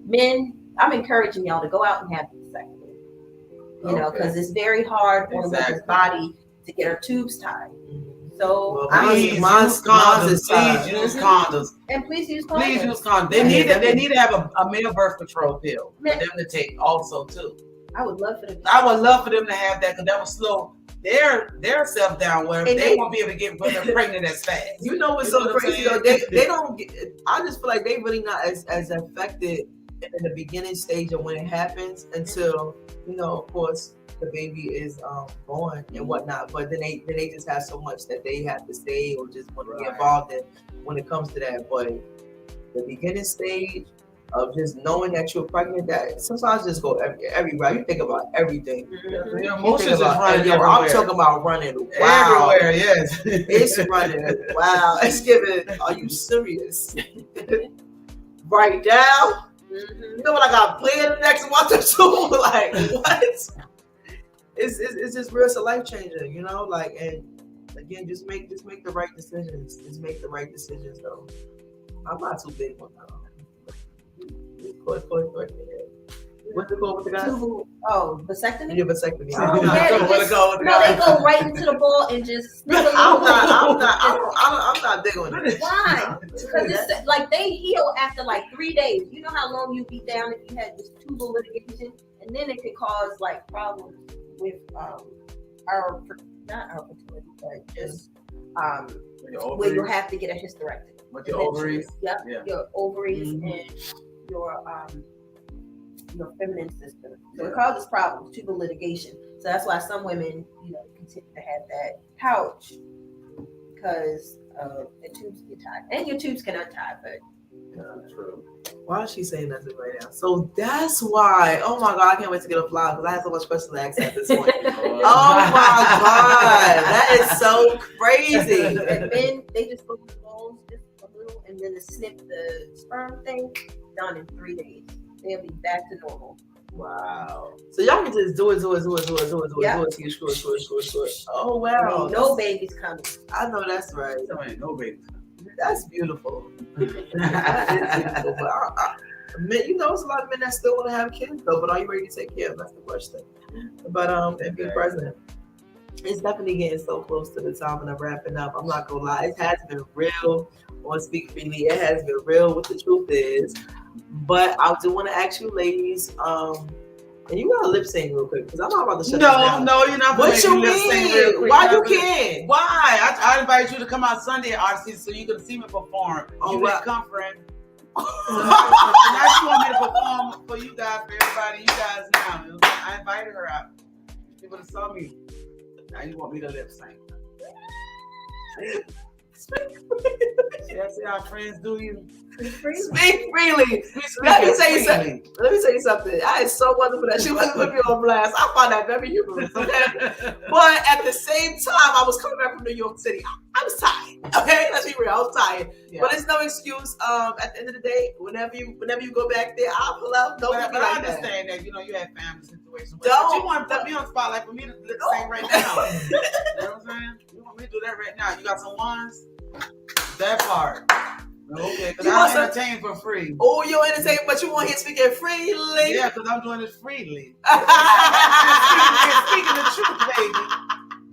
men, I'm encouraging y'all to go out and have a vasectomy, because it's very hard on a woman's body to get her tubes tied. So, please use condoms. And please use condoms. Please use condoms. They need to have a male birth control pill for them to take also too. I would love for them. I would love for them to have that because that would slow their self down where they won't be able to get pregnant as fast. You know what's so crazy though? They don't get. I just feel like they really not as affected in the beginning stage of when it happens until of course the baby is born and whatnot. But then they just have so much that they have to say or just want to be involved in when it comes to that. But the beginning stage of just knowing that you're pregnant, that sometimes just go every route. You think about everything. Mm-hmm. Your emotions is running everywhere. I'm talking about running wild. Everywhere, yes. It's running wow. It's giving, are you serious? Right now? You know what I got planned the next month or two? Like, what? It's just real, it's a life changer, and again, just make the right decisions. Just make the right decisions though. I'm not too big on that. What's it called with the guys? Vasectomy? Yeah, vasectomy. Oh, yeah, they go right into the ball and just sneak a little. I'm not big on it. Why? Because it's like they heal after like 3 days. You know how long you'd be down if you had this tubal litigation, and and then it could cause like problems with not our fertility, but just where you have to get a hysterectomy. With your ovaries. Yep, Yeah. your ovaries Mhm. and your feminine system. So it causes problems to the litigation. So that's why some women, continue to have that pouch because the tubes get tied, and your tubes can untie. But True. Why is she saying nothing right now? So that's why. Oh my God, I can't wait to get a fly because I have so much questions to ask at this point. Oh my God, that is so crazy. and then they just go with the balls just a little, and then snip the sperm thing. Done in 3 days. They'll be back to normal. Wow. So y'all can just do it till you screw it. Oh wow. No babies coming. I know that's right. So ain't no baby. That's beautiful. That is beautiful. But it's a lot of men that still want to have kids though. But are you ready to take care of? That's the question. But and being president. It's definitely getting so close to the time and I'm wrapping up. I'm not gonna lie, it has been real on Speak Freely. It has been real what the truth is. But I do want to ask you ladies, and you gotta lip sync real quick because I'm not about to shut this down. No, you're not. What you mean? Why you can't? Why? I invite you to come out Sunday at Odyssey so you can see me perform. You didn't come, friend. Now you want me to perform for you guys, for everybody, you guys now. I invited her out. She would have saw me. Now you want me to lip sync. Yeah, see how friends do you? Speak freely. Let me tell you something. I is so wonderful that she wasn't put me on blast. I find that very humorous. Okay? But at the same time, I was coming back from New York City. I was tired. Okay, let's be real. I was tired. Yeah. But it's no excuse. At the end of the day, whenever you go back there, I'll pull out. But I understand that. You have family situations. But you want to put me on the spotlight for me to sing right now. You know what I'm saying? You want me to do that right now? You got some ones? That part. Okay, because I'm entertained for free. Oh, you're entertained, but you want him speaking freely? Yeah, because I'm doing it freely. Speaking the truth, baby.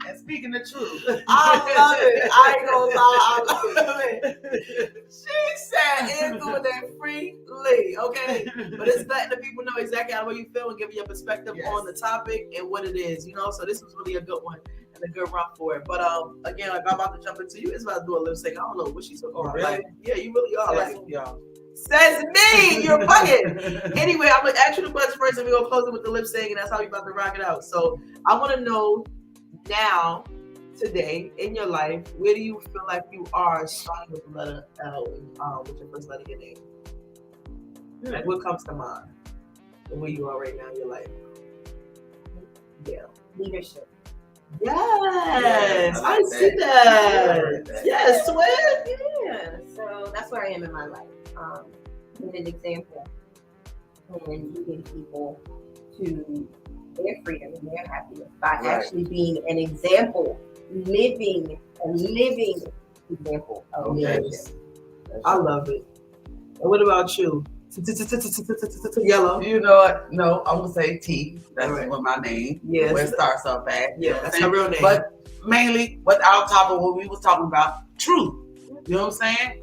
And speaking the truth. I love it. I ain't gonna lie. I love it. She said it's doing it freely, okay? But it's letting the people know exactly how you feel and giving your perspective on the topic and what it is, So this was really a good one. And a good run for it. But again, like I'm about to jump into you, it's about to do a lip sync. I don't know what she's talking about. Really? Like, yeah, you really are. Y'all. Says me, you're bugging. Anyway, I'm gonna ask you the questions first, and we're gonna close it with the lip sync, and that's how we're about to rock it out. So I want to know now, today in your life, where do you feel like you are starting with the letter L, with your first letter of your name? Like, what comes to mind? Where you are right now in your life? Yeah, leadership. Yes, I see that. Yes, swear. Yeah, so that's where I am in my life. Being an example and leading people to their freedom and their happiness by actually being an example, living example of leadership. I love it. And what about you? Yellow. You know what? No, I'm gonna say T. That's what my name. Yeah. Where it starts up at. Yeah, that's my real name. But mainly, what our topic, what we was talking about, truth. You know what I'm saying?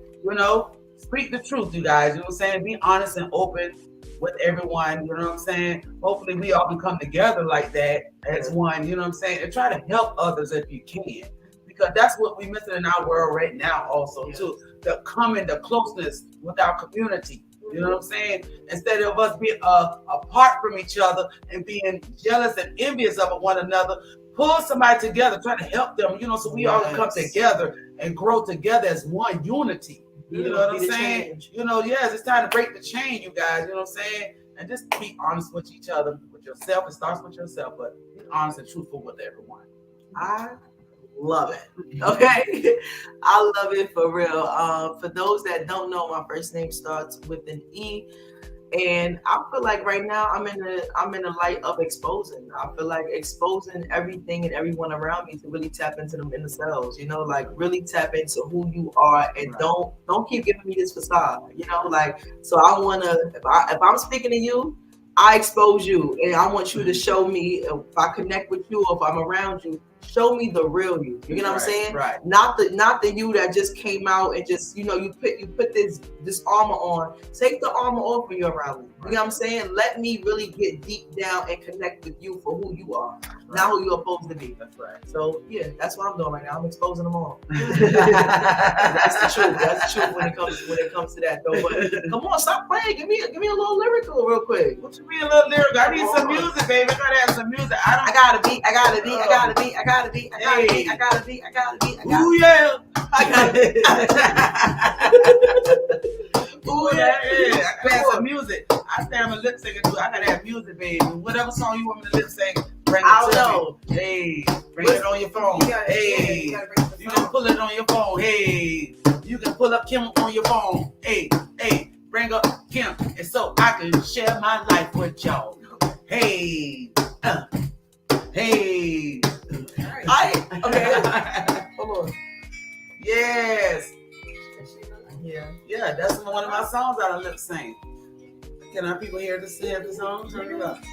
Speak the truth, you guys. You know what I'm saying? Be honest and open with everyone. You know what I'm saying? Hopefully, we all can come together like that as one. You know what I'm saying? And try to help others if you can, because that's what we're missing in our world right now. Also, too, the closeness with our community. You know what I'm saying? Instead of us being apart from each other and being jealous and envious of one another, pull somebody together, try to help them, so we all can come together and grow together as one unity. You know what I'm saying? Yes, it's time to break the chain, you guys. You know what I'm saying? And just be honest with each other, with yourself. It starts with yourself, but be honest and truthful with everyone. I love it. Okay. I love it for real. For those that don't know, my first name starts with an E. And I feel like right now I'm in the light of exposing. I feel like exposing everything and everyone around me to really tap into them inner selves, like really tap into who you are and don't keep giving me this facade, so I wanna if I'm speaking to you, I expose you and I want you to show me if I connect with you or if I'm around you, show me the real you. You know what I'm saying? Right. Not the you that just came out and just, you put this armor on. Take the armor off when you're around me. You know what I'm saying? Let me really get deep down and connect with you for who you are, not who you're supposed to be. That's right. So yeah, that's what I'm doing right now. I'm exposing them all. That's the truth. That's the truth when it comes to that though. But come on, stop playing. Give me a little lyrical real quick. What you mean a little lyrical? I need some music, baby. I gotta have some music. I gotta be. Ooh yeah. Ooh, yeah. I gotta have some music. I say I'm a lip syncer too. I gotta have music, baby. Whatever song you want me to lip sync, bring it to me. Hey, bring it on your phone. Hey, you can pull it on your phone. Hey, you can pull up Kim on your phone. Hey, bring up Kim, and so I can share my life with y'all. Hey, hey. Okay. Hold on. Yes. Yeah. That's one of my songs I lip sync. Can our people hear the song? Turn it up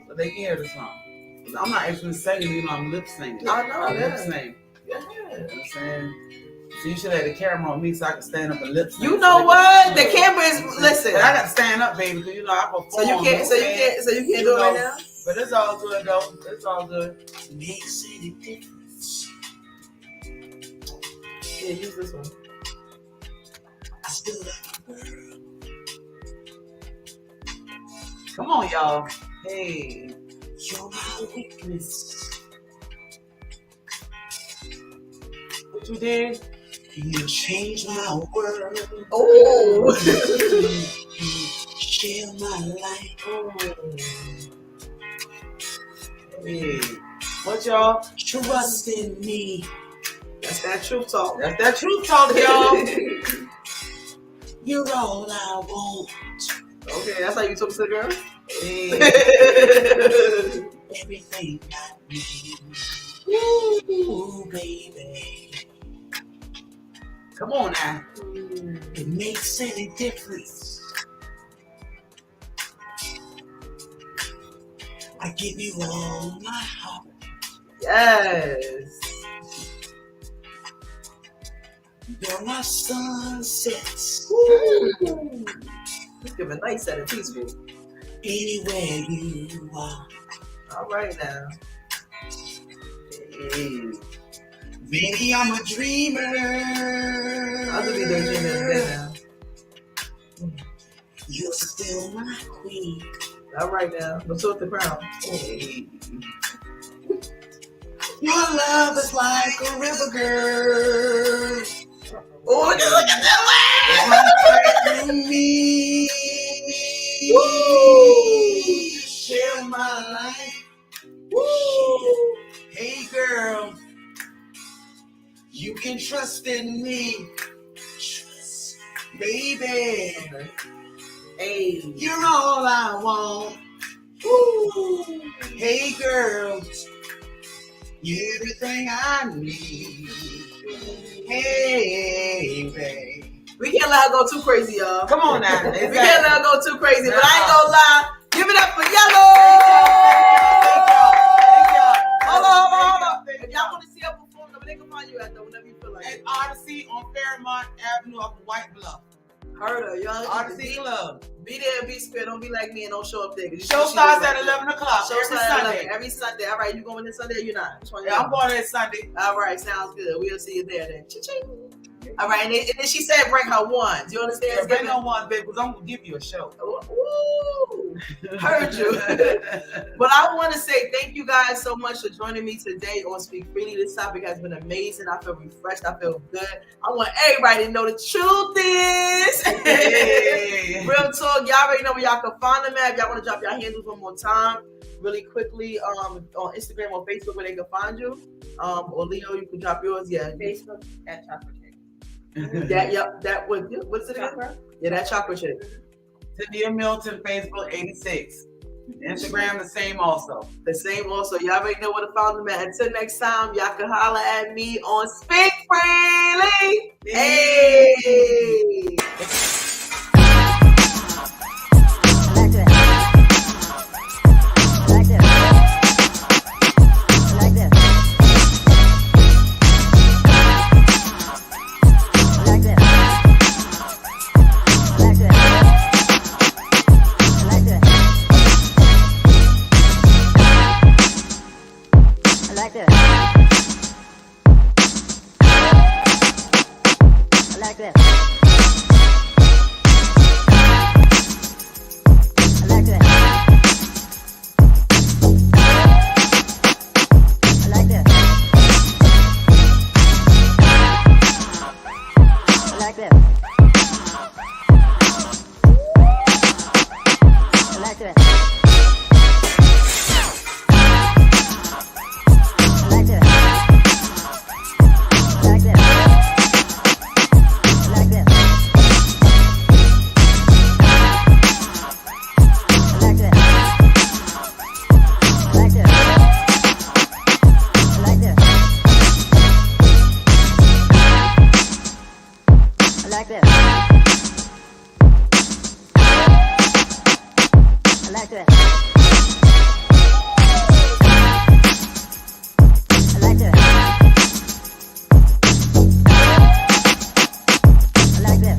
so they can hear the song. I'm not actually singing, I'm lip syncing. I know. I lip sync. Yeah. You know what I'm saying? So you should have the camera on me so I can stand up and lip sync. You know what? The camera is listen. But I got to stand up, baby, because I perform. So you can't do it right now. But it's all good though. It's all good. Makes any difference. Yeah, use this one. I still love the world. Come on, y'all. Hey. You're my weakness. What you did? You change my world. Oh. Share my life. Hey. What y'all? Trust in me. That's that truth talk. That's that truth talk, y'all. You're all I want. Okay, that's how you talk to the girl? Hey. Everything I need. Ooh, baby. Come on now. It makes any difference. I give you all my heart. Yes. You're my sunsets. Ooh. Let's give a nice set of peaceful. Anywhere you are. All right now. Hey. Baby, I'm a dreamer. I'll just be daydreaming in bed now. You're still my queen. All right now. Let's sort the crown. Hey. Your love is like a river, girl. Oh, look at that Right me. Woo! Share my life. Woo! Hey, girl. You can trust in me. Trust, baby. Hey. You're all I want. Woo! Hey, girl. You're everything I need. Hey, babe. We can't let her go too crazy, y'all. Come on now. We can't let her go too crazy, but I ain't gonna lie. Give it up for Yellow! Hold on. If y'all want to see her perform, they can find you at though whenever you feel like At it. Odyssey on Fairmont Avenue up in White Bluff. Heard her, y'all. Odyssey Club. Be there and be square. Don't be like me and don't show up there. Show starts at 11 o'clock Show every starts at Sunday. 11. Every Sunday. All right, you going this Sunday or you not? Which one you Yeah, I'm going? going this Sunday. All right, sounds good. We'll see you there then. Cha-ching. All right, and then she said bring her ones. You understand? Yeah, bring on one, baby, because I'm going to give you a show. Ooh, heard you. But I want to say thank you guys so much for joining me today on Speak Freely. This topic has been amazing. I feel refreshed. I feel good. I want everybody to know the truth is. Hey. Real talk. Y'all already know where y'all can find them at. If y'all want to drop your handles one more time really quickly on Instagram or Facebook where they can find you. Or Leo, you can drop yours. Yeah. Facebook at Chocolate Chick. That was, what's it again? Yeah, that chocolate chip. Tania Milton, Facebook 86. Instagram the same also. The same also. Y'all already know where to find them at. Until next time, y'all can holler at me on Speak Freely. Hey. Like this. like this. I like this. I like this. I like this. I like this. Like this. I like this.